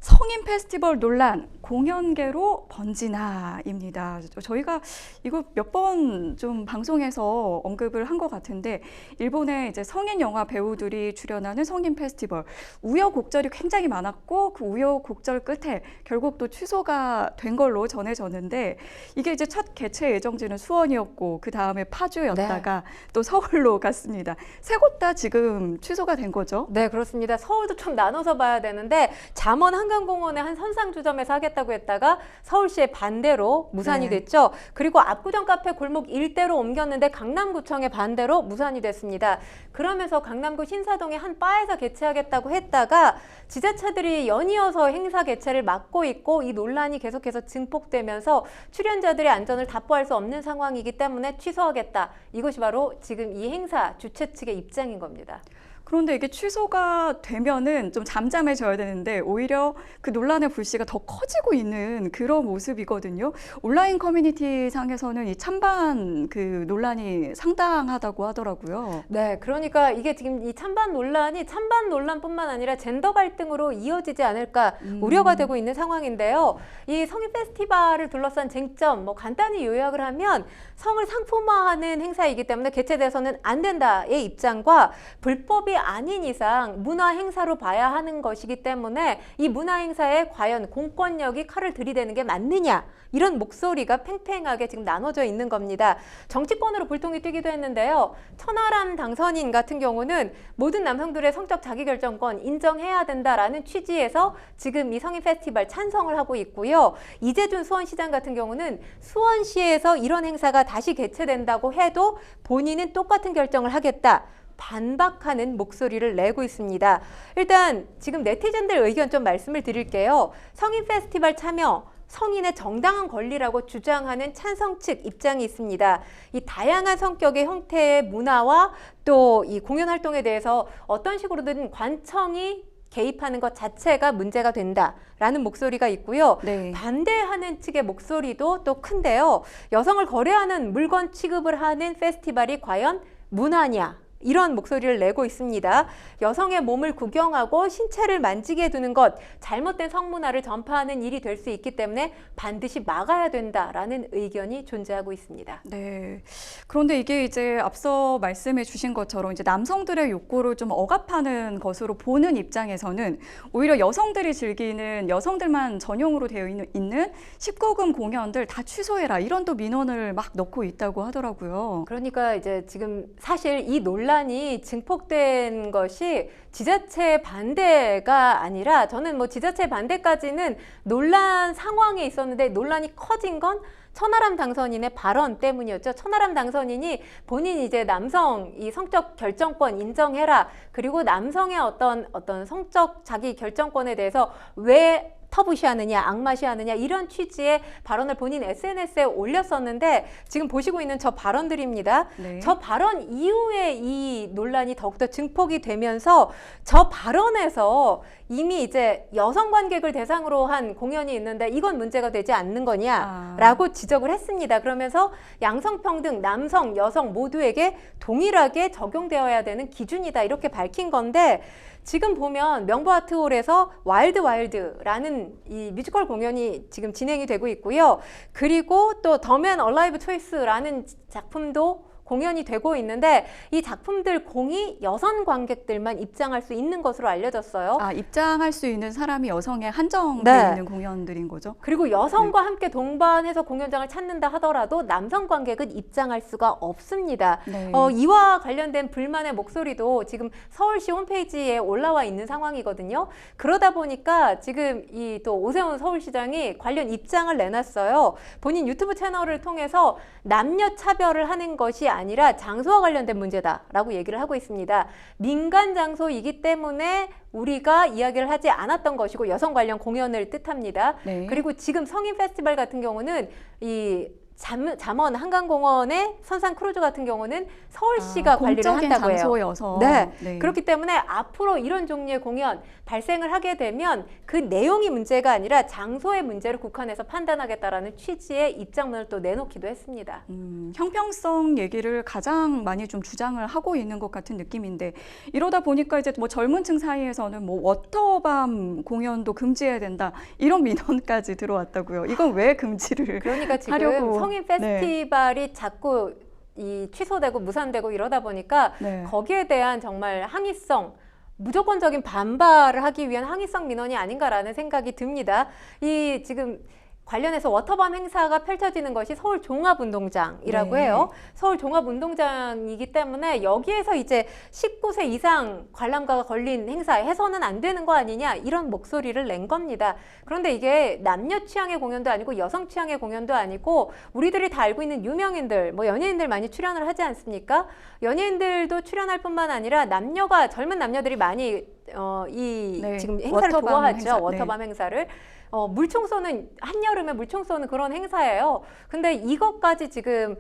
성인 페스티벌 논란, 공연계로 번지나입니다. 저희가 이거 몇 번 좀 방송에서 언급을 한 것 같은데 일본의 이제 성인 영화 배우들이 출연하는 성인 페스티벌 우여곡절이 굉장히 많았고 그 우여곡절 끝에 결국 또 취소가 된 걸로 전해졌는데 이게 이제 첫 개최 예정지는 수원이었고 그 다음에 파주였다가 또 서울로 갔습니다. 세 곳 다 지금 취소가 된 거죠? 네, 그렇습니다. 서울도 좀 나눠서 봐야 되는데 잠원 한강공원의 한 선상주점에서 하겠다고 했다가 서울시의 반대로 무산이 됐죠. 그리고 압구정 카페 골목 일대로 옮겼는데 강남구청의 반대로 무산이 됐습니다. 그러면서 강남구 신사동의 한 바에서 개최하겠다고 했다가 지자체들이 연이어서 행사 개최를 막고 있고 이 논란이 계속해서 증폭되면서 출연자들의 안전을 답보할 수 없는 상황이기 때문에 취소하겠다. 이것이 바로 지금 이 행사 주최 측의 입장인 겁니다. 그런데 이게 취소가 되면은 좀 잠잠해져야 되는데 오히려 그 논란의 불씨가 더 커지고 있는 그런 모습이거든요. 온라인 커뮤니티 상에서는 이 찬반 그 논란이 상당하다고 하더라고요. 네, 그러니까 이게 지금 이 찬반 논란이 찬반 논란뿐만 아니라 젠더 갈등으로 이어지지 않을까 우려가 되고 있는 상황인데요. 이 성인 페스티벌을 둘러싼 쟁점, 뭐 간단히 요약을 하면 성을 상품화하는 행사이기 때문에 개최돼서는 안 된다의 입장과 불법이 아닌 이상 문화 행사로 봐야 하는 것이기 때문에 이 문화 행사에 과연 공권력이 칼을 들이대는 게 맞느냐, 이런 목소리가 팽팽하게 지금 나눠져 있는 겁니다. 정치권으로 불똥이 튀기도 했는데요. 천하람 당선인 같은 경우는 모든 남성들의 성적 자기결정권 인정해야 된다라는 취지에서 지금 이 성인 페스티벌 찬성을 하고 있고요. 이재준 수원시장 같은 경우는 수원시에서 이런 행사가 다시 개최된다고 해도 본인은 똑같은 결정을 하겠다, 반박하는 목소리를 내고 있습니다. 일단 지금 네티즌들 의견 좀 말씀을 드릴게요. 성인 페스티벌 참여 성인의 정당한 권리라고 주장하는 찬성 측 입장이 있습니다. 이 다양한 성격의 형태의 문화와 또 이 공연 활동에 대해서 어떤 식으로든 관청이 개입하는 것 자체가 문제가 된다라는 목소리가 있고요. 네. 반대하는 측의 목소리도 또 큰데요. 여성을 거래하는 물건 취급을 하는 페스티벌이 과연 문화냐, 이런 목소리를 내고 있습니다. 여성의 몸을 구경하고 신체를 만지게 두는 것, 잘못된 성문화를 전파하는 일이 될 수 있기 때문에 반드시 막아야 된다라는 의견이 존재하고 있습니다. 네. 그런데 이게 이제 앞서 말씀해 주신 것처럼 이제 남성들의 욕구를 좀 억압하는 것으로 보는 입장에서는 오히려 여성들이 즐기는, 여성들만 전용으로 되어 있는 19금 공연들 다 취소해라, 이런 또 민원을 막 넣고 있다고 하더라고요. 그러니까 이제 지금 사실 이 논란이 증폭된 것이 지자체 반대가 아니라, 저는 뭐 지자체 반대까지는 논란 상황에 있었는데 논란이 커진 건 천하람 당선인의 발언 때문이었죠. 천하람 당선인이 본인이 이제 남성 이 성적 결정권 인정해라, 그리고 남성의 어떤 성적 자기 결정권에 대해서 왜 터부시하느냐, 악마시하느냐, 이런 취지의 발언을 본인 SNS에 올렸었는데 지금 보시고 있는 저 발언들입니다. 네. 저 발언 이후에 이 논란이 더욱더 증폭이 되면서 저 발언에서 이미 이제 여성 관객을 대상으로 한 공연이 있는데 이건 문제가 되지 않는 거냐라고 지적을 했습니다. 그러면서 양성평등, 남성, 여성 모두에게 동일하게 적용되어야 되는 기준이다, 이렇게 밝힌 건데, 지금 보면 명보 아트홀에서 와일드라는 이 뮤지컬 공연이 지금 진행이 되고 있고요. 그리고 또 더 맨 얼라이브 초이스라는 작품도 공연이 되고 있는데 이 작품들 공이 여성 관객들만 입장할 수 있는 것으로 알려졌어요. 아, 입장할 수 있는 사람이 여성에 한정되어 네. 있는 공연들인 거죠? 그리고 여성과 함께 동반해서 공연장을 찾는다 하더라도 남성 관객은 입장할 수가 없습니다. 네. 이와 관련된 불만의 목소리도 지금 서울시 홈페이지에 올라와 있는 상황이거든요. 그러다 보니까 지금 이 또 오세훈 서울시장이 관련 입장을 내놨어요. 본인 유튜브 채널을 통해서 남녀 차별을 하는 것이 아니라 장소와 관련된 문제다라고 얘기를 하고 있습니다. 민간 장소이기 때문에 우리가 이야기를 하지 않았던 것이고 여성 관련 공연을 뜻합니다. 네. 그리고 지금 성인 페스티벌 같은 경우는 이 잠원 한강공원의 선상 크루즈 같은 경우는 서울시가 관리를 공적인 한다고 해요. 장소여서. 네. 네. 그렇기 때문에 앞으로 이런 종류의 공연 발생을 하게 되면 그 내용이 문제가 아니라 장소의 문제를 국한해서 판단하겠다라는 취지의 입장문을 또 내놓기도 했습니다. 형평성 얘기를 가장 많이 좀 주장을 하고 있는 것 같은 느낌인데, 이러다 보니까 이제 뭐 젊은 층 사이에서는 뭐 워터밤 공연도 금지해야 된다, 이런 민원까지 들어왔다고요. 이건 왜 금지를 그러니까 지금 하려고. 성인 페스티벌이 자꾸 이 취소되고 무산되고 이러다 보니까 네. 거기에 대한 정말 항의성, 무조건적인 반발을 하기 위한 항의성 민원이 아닌가라는 생각이 듭니다. 이 지금 관련해서 워터밤 행사가 펼쳐지는 것이 서울 종합운동장이라고 네. 해요. 서울 종합운동장이기 때문에 여기에서 이제 19세 이상 관람가가 걸린 행사 해서는 안 되는 거 아니냐, 이런 목소리를 낸 겁니다. 그런데 이게 남녀 취향의 공연도 아니고 여성 취향의 공연도 아니고 우리들이 다 알고 있는 유명인들, 뭐 연예인들 많이 출연을 하지 않습니까? 연예인들도 출연할 뿐만 아니라 남녀가, 젊은 남녀들이 많이 네. 지금 행사를 워터밤 좋아하죠. 행사. 네. 워터밤 행사를. 물총 쏘는, 한여름에 물총 쏘는 그런 행사예요. 근데 이것까지 지금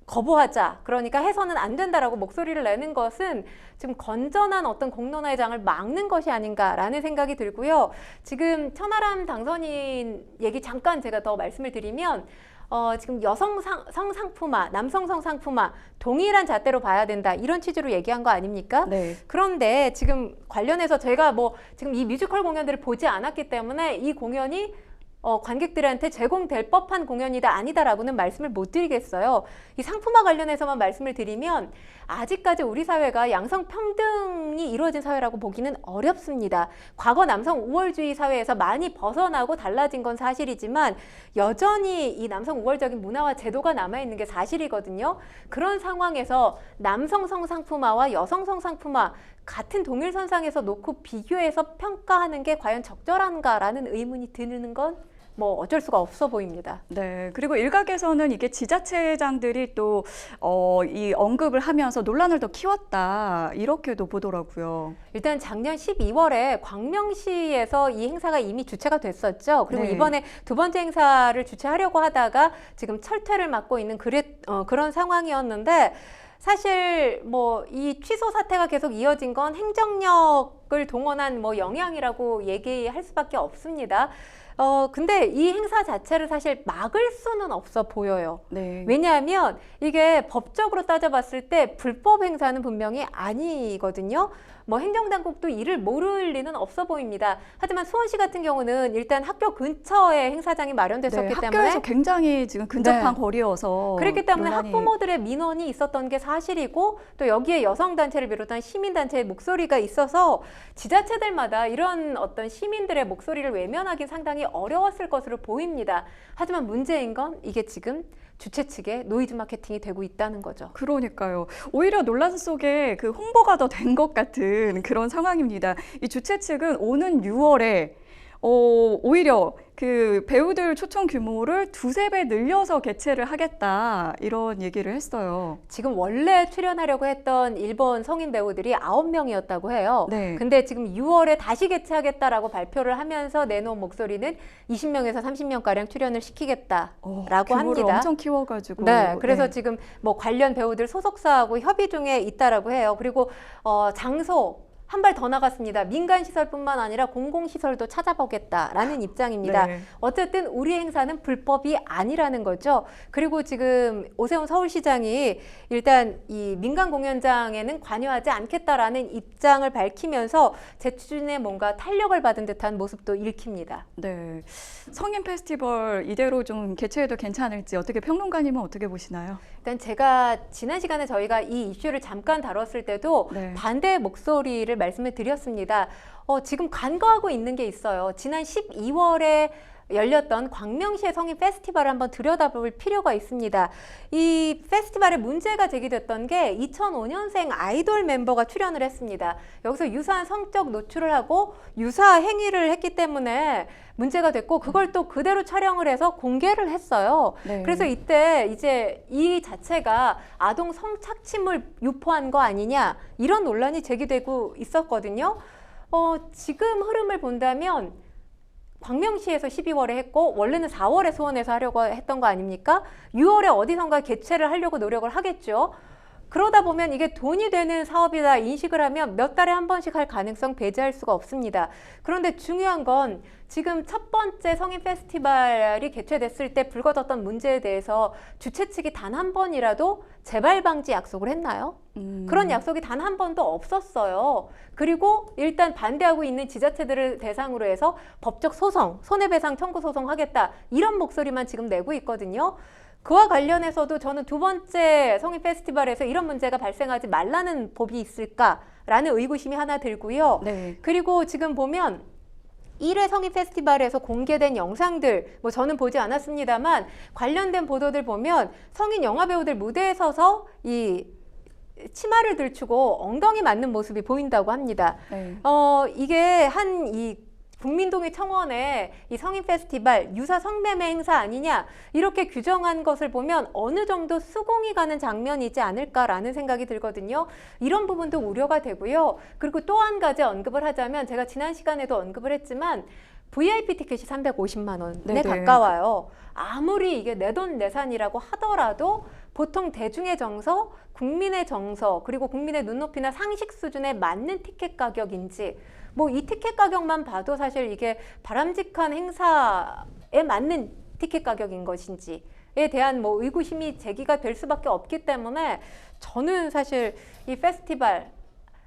거부하자, 그러니까 해서는 안 된다라고 목소리를 내는 것은 지금 건전한 어떤 공론화의 장을 막는 것이 아닌가라는 생각이 들고요. 지금 천하람 당선인 얘기 잠깐 제가 더 말씀을 드리면, 지금 여성 성상품화, 남성 성상품화 동일한 잣대로 봐야 된다, 이런 취지로 얘기한 거 아닙니까? 네. 그런데 지금 관련해서 제가 뭐 지금 이 뮤지컬 공연들을 보지 않았기 때문에 이 공연이 관객들한테 제공될 법한 공연이다 아니다라고는 말씀을 못 드리겠어요. 이 상품화 관련해서만 말씀을 드리면 아직까지 우리 사회가 양성 평등이 이루어진 사회라고 보기는 어렵습니다. 과거 남성 우월주의 사회에서 많이 벗어나고 달라진 건 사실이지만 여전히 이 남성 우월적인 문화와 제도가 남아있는 게 사실이거든요. 그런 상황에서 남성 성상품화와 여성 성상품화 같은 동일선상에서 놓고 비교해서 평가하는 게 과연 적절한가라는 의문이 드는 건 뭐 어쩔 수가 없어 보입니다. 네, 그리고 일각에서는 이게 지자체장들이 또 이 언급을 하면서 논란을 더 키웠다 이렇게도 보더라고요. 일단 작년 12월에 광명시에서 이 행사가 이미 주최가 됐었죠. 그리고 네. 이번에 두 번째 행사를 주최하려고 하다가 지금 철퇴를 맞고 있는 그런 상황이었는데 사실 뭐 이 취소 사태가 계속 이어진 건 행정력을 동원한 뭐 영향이라고 얘기할 수밖에 없습니다. 근데 이 행사 자체를 사실 막을 수는 없어 보여요. 네. 왜냐하면 이게 법적으로 따져봤을 때 불법 행사는 분명히 아니거든요. 뭐 행정당국도 이를 모를 리는 없어 보입니다. 하지만 수원시 같은 경우는 일단 학교 근처에 행사장이 마련됐었기 네, 때문에 학교에서 굉장히 지금 근접한 네. 거리여서 그렇기 때문에 논란이- 학부모들의 민원이 있었던 게 사실이고 또 여기에 여성단체를 비롯한 시민단체의 목소리가 있어서 지자체들마다 이런 어떤 시민들의 목소리를 외면하기 상당히 어려웠을 것으로 보입니다. 하지만 문제인 건 이게 지금 주최 측의 노이즈 마케팅이 되고 있다는 거죠. 그러니까요. 오히려 논란 속에 그 홍보가 더 된 것 같은 그런 상황입니다. 이 주최 측은 오는 6월에 오히려 그 배우들 초청 규모를 두세 배 늘려서 개최를 하겠다 이런 얘기를 했어요. 지금 원래 출연하려고 했던 일본 성인 배우들이 9명이었다고 해요. 네. 근데 지금 6월에 다시 개최하겠다라고 발표를 하면서 내놓은 목소리는 20명에서 30명가량 출연을 시키겠다라고 규모를 합니다. 엄청 키워가지고. 네, 그래서 네. 지금 뭐 관련 배우들 소속사하고 협의 중에 있다라고 해요. 그리고 장소 한 발 더 나갔습니다. 민간 시설뿐만 아니라 공공시설도 찾아보겠다라는 입장입니다. 네. 어쨌든 우리 행사는 불법이 아니라는 거죠. 그리고 지금 오세훈 서울시장이 일단 이 민간 공연장에는 관여하지 않겠다라는 입장을 밝히면서 재추진에 뭔가 탄력을 받은 듯한 모습도 읽힙니다. 네. 성인 페스티벌 이대로 좀 개최해도 괜찮을지 어떻게 평론가님은 어떻게 보시나요? 일단 제가 지난 시간에 저희가 이 이슈를 잠깐 다뤘을 때도 네. 반대의 목소리를 말씀을 드렸습니다. 지금 간과하고 있는 게 있어요. 지난 12월에 열렸던 광명시의 성인 페스티벌을 한번 들여다볼 필요가 있습니다. 이 페스티벌에 문제가 제기됐던 게 2005년생 아이돌 멤버가 출연을 했습니다. 여기서 유사한 성적 노출을 하고 유사 행위를 했기 때문에 문제가 됐고 그걸 또 그대로 촬영을 해서 공개를 했어요. 네. 그래서 이때 이제 이 자체가 아동 성착취물 유포한 거 아니냐 이런 논란이 제기되고 있었거든요. 지금 흐름을 본다면 광명시에서 12월에 했고 원래는 4월에 수원에서 하려고 했던 거 아닙니까? 6월에 어디선가 개최를 하려고 노력을 하겠죠. 그러다 보면 이게 돈이 되는 사업이다 인식을 하면 몇 달에 한 번씩 할 가능성 배제할 수가 없습니다. 그런데 중요한 건 지금 첫 번째 성인 페스티벌이 개최됐을 때 불거졌던 문제에 대해서 주최 측이 단 한 번이라도 재발 방지 약속을 했나요? 그런 약속이 단 한 번도 없었어요. 그리고 일단 반대하고 있는 지자체들을 대상으로 해서 법적 소송, 손해배상 청구 소송하겠다 이런 목소리만 지금 내고 있거든요. 그와 관련해서도 저는 두 번째 성인 페스티벌에서 이런 문제가 발생하지 말라는 법이 있을까라는 의구심이 하나 들고요. 네. 그리고 지금 보면 1회 성인 페스티벌에서 공개된 영상들, 뭐 저는 보지 않았습니다만 관련된 보도들 보면 성인 영화 배우들 무대에 서서 이 치마를 들추고 엉덩이 맞는 모습이 보인다고 합니다. 네. 이게 이 국민동의 청원에 이 성인 페스티벌 유사 성매매 행사 아니냐 이렇게 규정한 것을 보면 어느 정도 수긍이 가는 장면이지 않을까라는 생각이 들거든요. 이런 부분도 우려가 되고요. 그리고 또 한 가지 언급을 하자면 제가 지난 시간에도 언급을 했지만 VIP 티켓이 350만 원에 네네. 가까워요. 아무리 이게 내돈내산이라고 하더라도 보통 대중의 정서, 국민의 정서, 그리고 국민의 눈높이나 상식 수준에 맞는 티켓 가격인지 뭐 이 티켓 가격만 봐도 사실 이게 바람직한 행사에 맞는 티켓 가격인 것인지에 대한 뭐 의구심이 제기가 될 수밖에 없기 때문에 저는 사실 이 페스티벌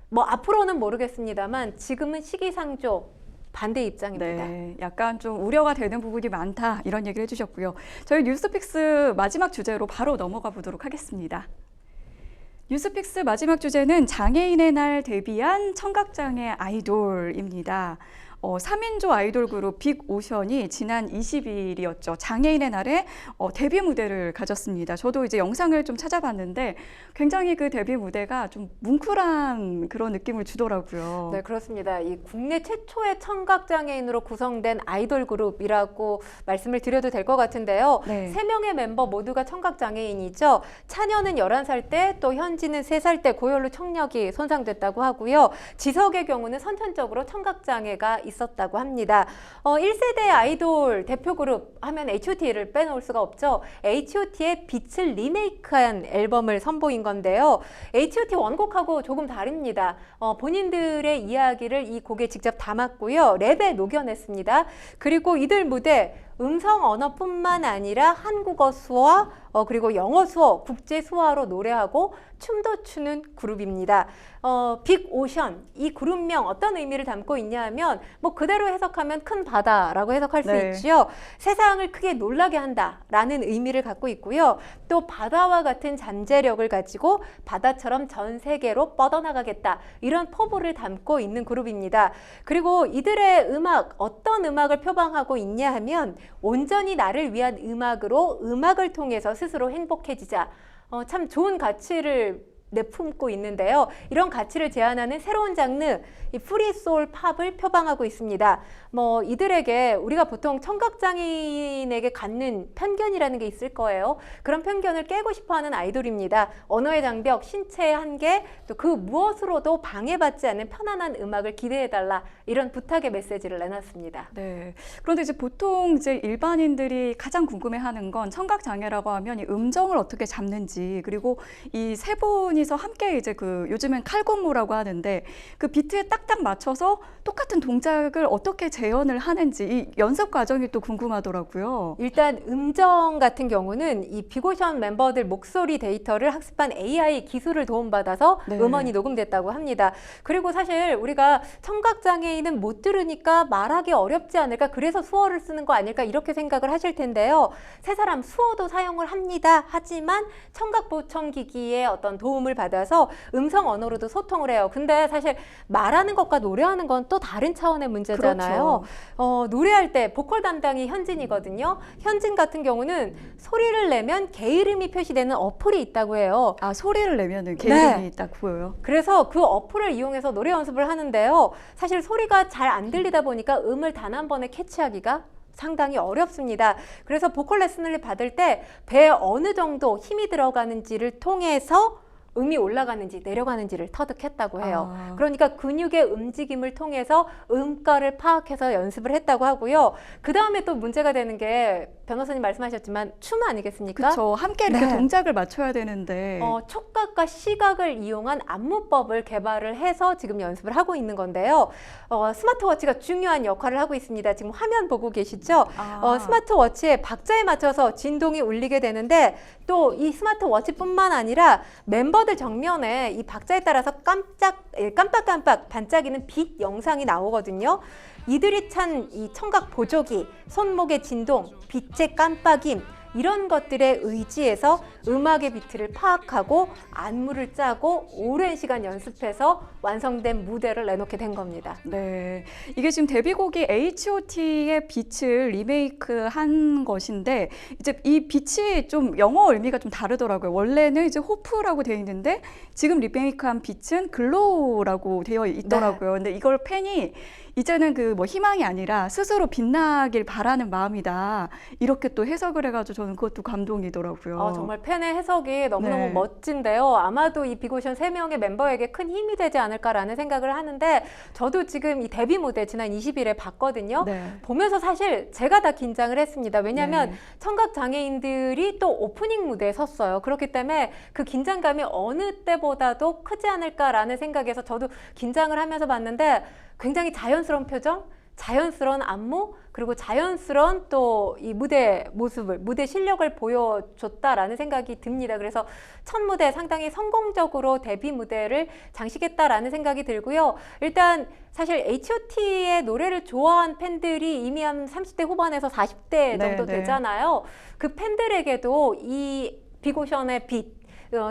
뭐 앞으로는 모르겠습니다만 지금은 시기상조 반대 입장입니다. 네, 약간 좀 우려가 되는 부분이 많다 이런 얘기를 해주셨고요. 저희 뉴스픽스 마지막 주제로 바로 넘어가 보도록 하겠습니다. 뉴스픽스 마지막 주제는 장애인의 날 데뷔한 청각장애 아이돌입니다. 3인조 아이돌 그룹 빅오션이 지난 20일이었죠. 장애인의 날에 데뷔 무대를 가졌습니다. 저도 이제 영상을 좀 찾아봤는데 굉장히 그 데뷔 무대가 좀 뭉클한 그런 느낌을 주더라고요. 네, 그렇습니다. 이 국내 최초의 청각장애인으로 구성된 아이돌 그룹이라고 말씀을 드려도 될 것 같은데요. 네. 3명의 멤버 모두가 청각장애인이죠. 찬현은 11살 때, 또 현지는 3살 때 고열로 청력이 손상됐다고 하고요. 지석의 경우는 선천적으로 청각장애가 있었다고 합니다. 1세대 아이돌 대표 그룹 하면 H.O.T를 빼놓을 수가 없죠. H.O.T의 빛을 리메이크한 앨범을 선보인 건데요. H.O.T 원곡하고 조금 다릅니다. 본인들의 이야기를 이 곡에 직접 담았고요. 랩에 녹여냈습니다. 그리고 이들 무대 음성 언어뿐만 아니라 한국어 수어, 그리고 영어 수어, 국제 수어로 노래하고 춤도 추는 그룹입니다. 빅오션, 이 그룹명 어떤 의미를 담고 있냐 하면 뭐 그대로 해석하면 큰 바다라고 해석할 수 네. 있지요. 세상을 크게 놀라게 한다라는 의미를 갖고 있고요. 또 바다와 같은 잠재력을 가지고 바다처럼 전 세계로 뻗어나가겠다, 이런 포부를 담고 있는 그룹입니다. 그리고 이들의 음악, 어떤 음악을 표방하고 있냐 하면 온전히 나를 위한 음악으로 음악을 통해서 스스로 행복해지자. 참 좋은 가치를 내품고 있는데요. 이런 가치를 제안하는 새로운 장르, 이 프리소울 팝을 표방하고 있습니다. 뭐 이들에게 우리가 보통 청각장애인에게 갖는 편견이라는 게 있을 거예요. 그런 편견을 깨고 싶어하는 아이돌입니다. 언어의 장벽, 신체의 한계, 또 그 무엇으로도 방해받지 않는 편안한 음악을 기대해달라, 이런 부탁의 메시지를 내놨습니다. 네. 그런데 이제 보통 이제 일반인들이 가장 궁금해하는 건 청각장애라고 하면 이 음정을 어떻게 잡는지, 그리고 이 세 분이서 함께 이제 그 요즘엔 칼군무라고 하는데 그 비트에 딱딱 맞춰서 똑같은 동작을 어떻게 재현을 하는지 이 연습 과정이 또 궁금하더라고요. 일단 음정 같은 경우는 이 빅오션 멤버들 목소리 데이터를 학습한 AI 기술을 도움받아서 네. 음원이 녹음됐다고 합니다. 그리고 사실 우리가 청각장애인은 못 들으니까 말하기 어렵지 않을까, 그래서 수어를 쓰는 거 아닐까, 이렇게 생각을 하실 텐데요. 세 사람 수어도 사용을 합니다. 하지만 청각보청기기의 어떤 도움을 받아서 음성 언어로도 소통을 해요. 근데 사실 말하는 것과 노래하는 건 또 다른 차원의 문제잖아요. 그렇죠. 노래할 때 보컬 담당이 현진이거든요. 현진 같은 경우는 소리를 내면 개 이름이 표시되는 어플이 있다고 해요. 아, 소리를 내면은 개 네. 이름이 딱 보여요. 그래서 그 어플을 이용해서 노래 연습을 하는데요. 사실 소리가 잘 안 들리다 보니까 음을 단 한 번에 캐치하기가 상당히 어렵습니다. 그래서 보컬 레슨을 받을 때 배에 어느 정도 힘이 들어가는지를 통해서 음이 올라가는지 내려가는지를 터득했다고 해요. 아. 그러니까 근육의 움직임을 통해서 음가를 파악해서 연습을 했다고 하고요. 그 다음에 또 문제가 되는 게 변호사님 말씀하셨지만 춤 아니겠습니까? 그렇죠. 함께 이렇게 네. 동작을 맞춰야 되는데. 촉각과 시각을 이용한 안무법을 개발을 해서 지금 연습을 하고 있는 건데요. 스마트워치가 중요한 역할을 하고 있습니다. 지금 화면 보고 계시죠? 아. 스마트워치의 박자에 맞춰서 진동이 울리게 되는데, 또 이 스마트워치뿐만 아니라 멤버들 정면에 이 박자에 따라서 깜빡깜빡 반짝이는 빛 영상이 나오거든요. 이들이 찬 이 청각 보조기, 손목의 진동, 빛의 깜빡임, 이런 것들에 의지해서 음악의 비트를 파악하고 안무를 짜고 오랜 시간 연습해서 완성된 무대를 내놓게 된 겁니다. 네, 이게 지금 데뷔곡이 H.O.T의 빛을 리메이크한 것인데 이제 이 빛이 좀 영어 의미가 좀 다르더라고요. 원래는 이제 호프라고 되어 있는데 지금 리메이크한 빛은 글로우라고 되어 있더라고요. 근데 이걸 팬이 이제는 그 뭐 희망이 아니라 스스로 빛나길 바라는 마음이다, 이렇게 또 해석을 해가지고 저는 그것도 감동이더라고요. 정말 팬의 해석이 너무너무 네. 멋진데요. 아마도 이 빅오션 3명의 멤버에게 큰 힘이 되지 않을까라는 생각을 하는데, 저도 지금 이 데뷔 무대 지난 20일에 봤거든요. 네. 보면서 사실 제가 다 긴장을 했습니다. 왜냐하면 네. 청각장애인들이 또 오프닝 무대에 섰어요. 그렇기 때문에 그 긴장감이 어느 때보다도 크지 않을까라는 생각에서 저도 긴장을 하면서 봤는데, 굉장히 자연스러운 표정, 자연스러운 안무, 그리고 자연스러운 또 이 무대 모습을, 무대 실력을 보여줬다라는 생각이 듭니다. 그래서 첫 무대 상당히 성공적으로 데뷔 무대를 장식했다라는 생각이 들고요. 일단 사실 H.O.T의 노래를 좋아한 팬들이 이미 한 30대 후반에서 40대 정도 네. 되잖아요. 그 팬들에게도 이 빅오션의 빛,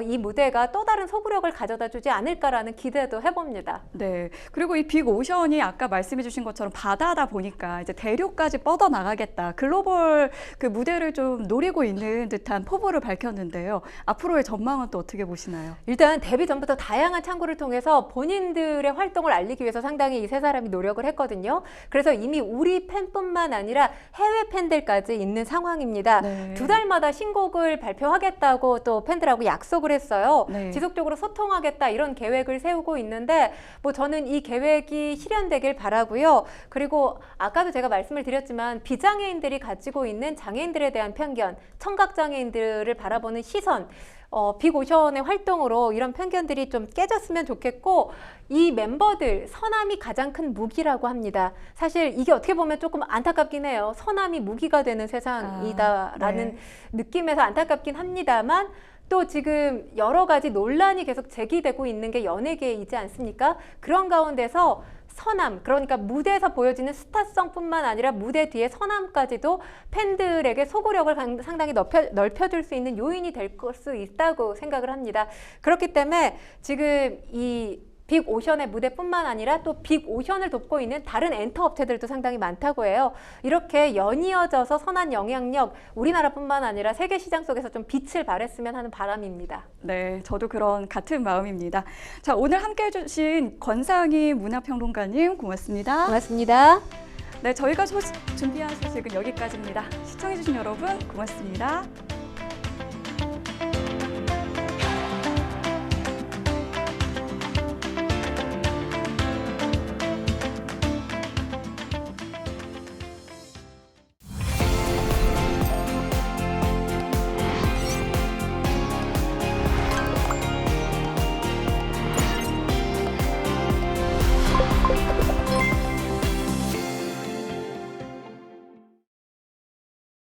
이 무대가 또 다른 소구력을 가져다 주지 않을까라는 기대도 해봅니다. 네. 그리고 이 빅오션이 아까 말씀해 주신 것처럼 바다다 보니까 이제 대륙까지 뻗어나가겠다. 글로벌 그 무대를 좀 노리고 있는 듯한 포부를 밝혔는데요. 앞으로의 전망은 또 어떻게 보시나요? 일단 데뷔 전부터 다양한 창구를 통해서 본인들의 활동을 알리기 위해서 상당히 이 세 사람이 노력을 했거든요. 그래서 이미 우리 팬뿐만 아니라 해외 팬들까지 있는 상황입니다. 네. 2달마다 신곡을 발표하겠다고 또 팬들하고 약속을 했어요. 네. 지속적으로 소통하겠다 이런 계획을 세우고 있는데 뭐 저는 이 계획이 실현되길 바라고요. 그리고 아까도 제가 말씀을 드렸지만 비장애인들이 가지고 있는 장애인들에 대한 편견, 청각장애인들을 바라보는 시선, 빅오션의 활동으로 이런 편견들이 좀 깨졌으면 좋겠고, 이 멤버들 서남이 가장 큰 무기라고 합니다. 사실 이게 어떻게 보면 조금 안타깝긴 해요. 서남이 무기가 되는 세상이다라는 네. 느낌에서 안타깝긴 합니다만, 또 지금 여러 가지 논란이 계속 제기되고 있는 게 연예계이지 않습니까? 그런 가운데서 서남, 그러니까 무대에서 보여지는 스타성뿐만 아니라 무대 뒤에 서남까지도 팬들에게 소구력을 상당히 넓혀줄 수 있는 요인이 될 수 있다고 생각을 합니다. 그렇기 때문에 지금 이 빅오션의 무대뿐만 아니라 또 빅오션을 돕고 있는 다른 엔터 업체들도 상당히 많다고 해요. 이렇게 연이어져서 선한 영향력, 우리나라뿐만 아니라 세계 시장 속에서 좀 빛을 발했으면 하는 바람입니다. 네, 저도 그런 같은 마음입니다. 자, 오늘 함께 해주신 권상희 문화평론가님 고맙습니다. 고맙습니다. 네, 저희가 준비한 소식은 여기까지입니다. 시청해주신 여러분 고맙습니다.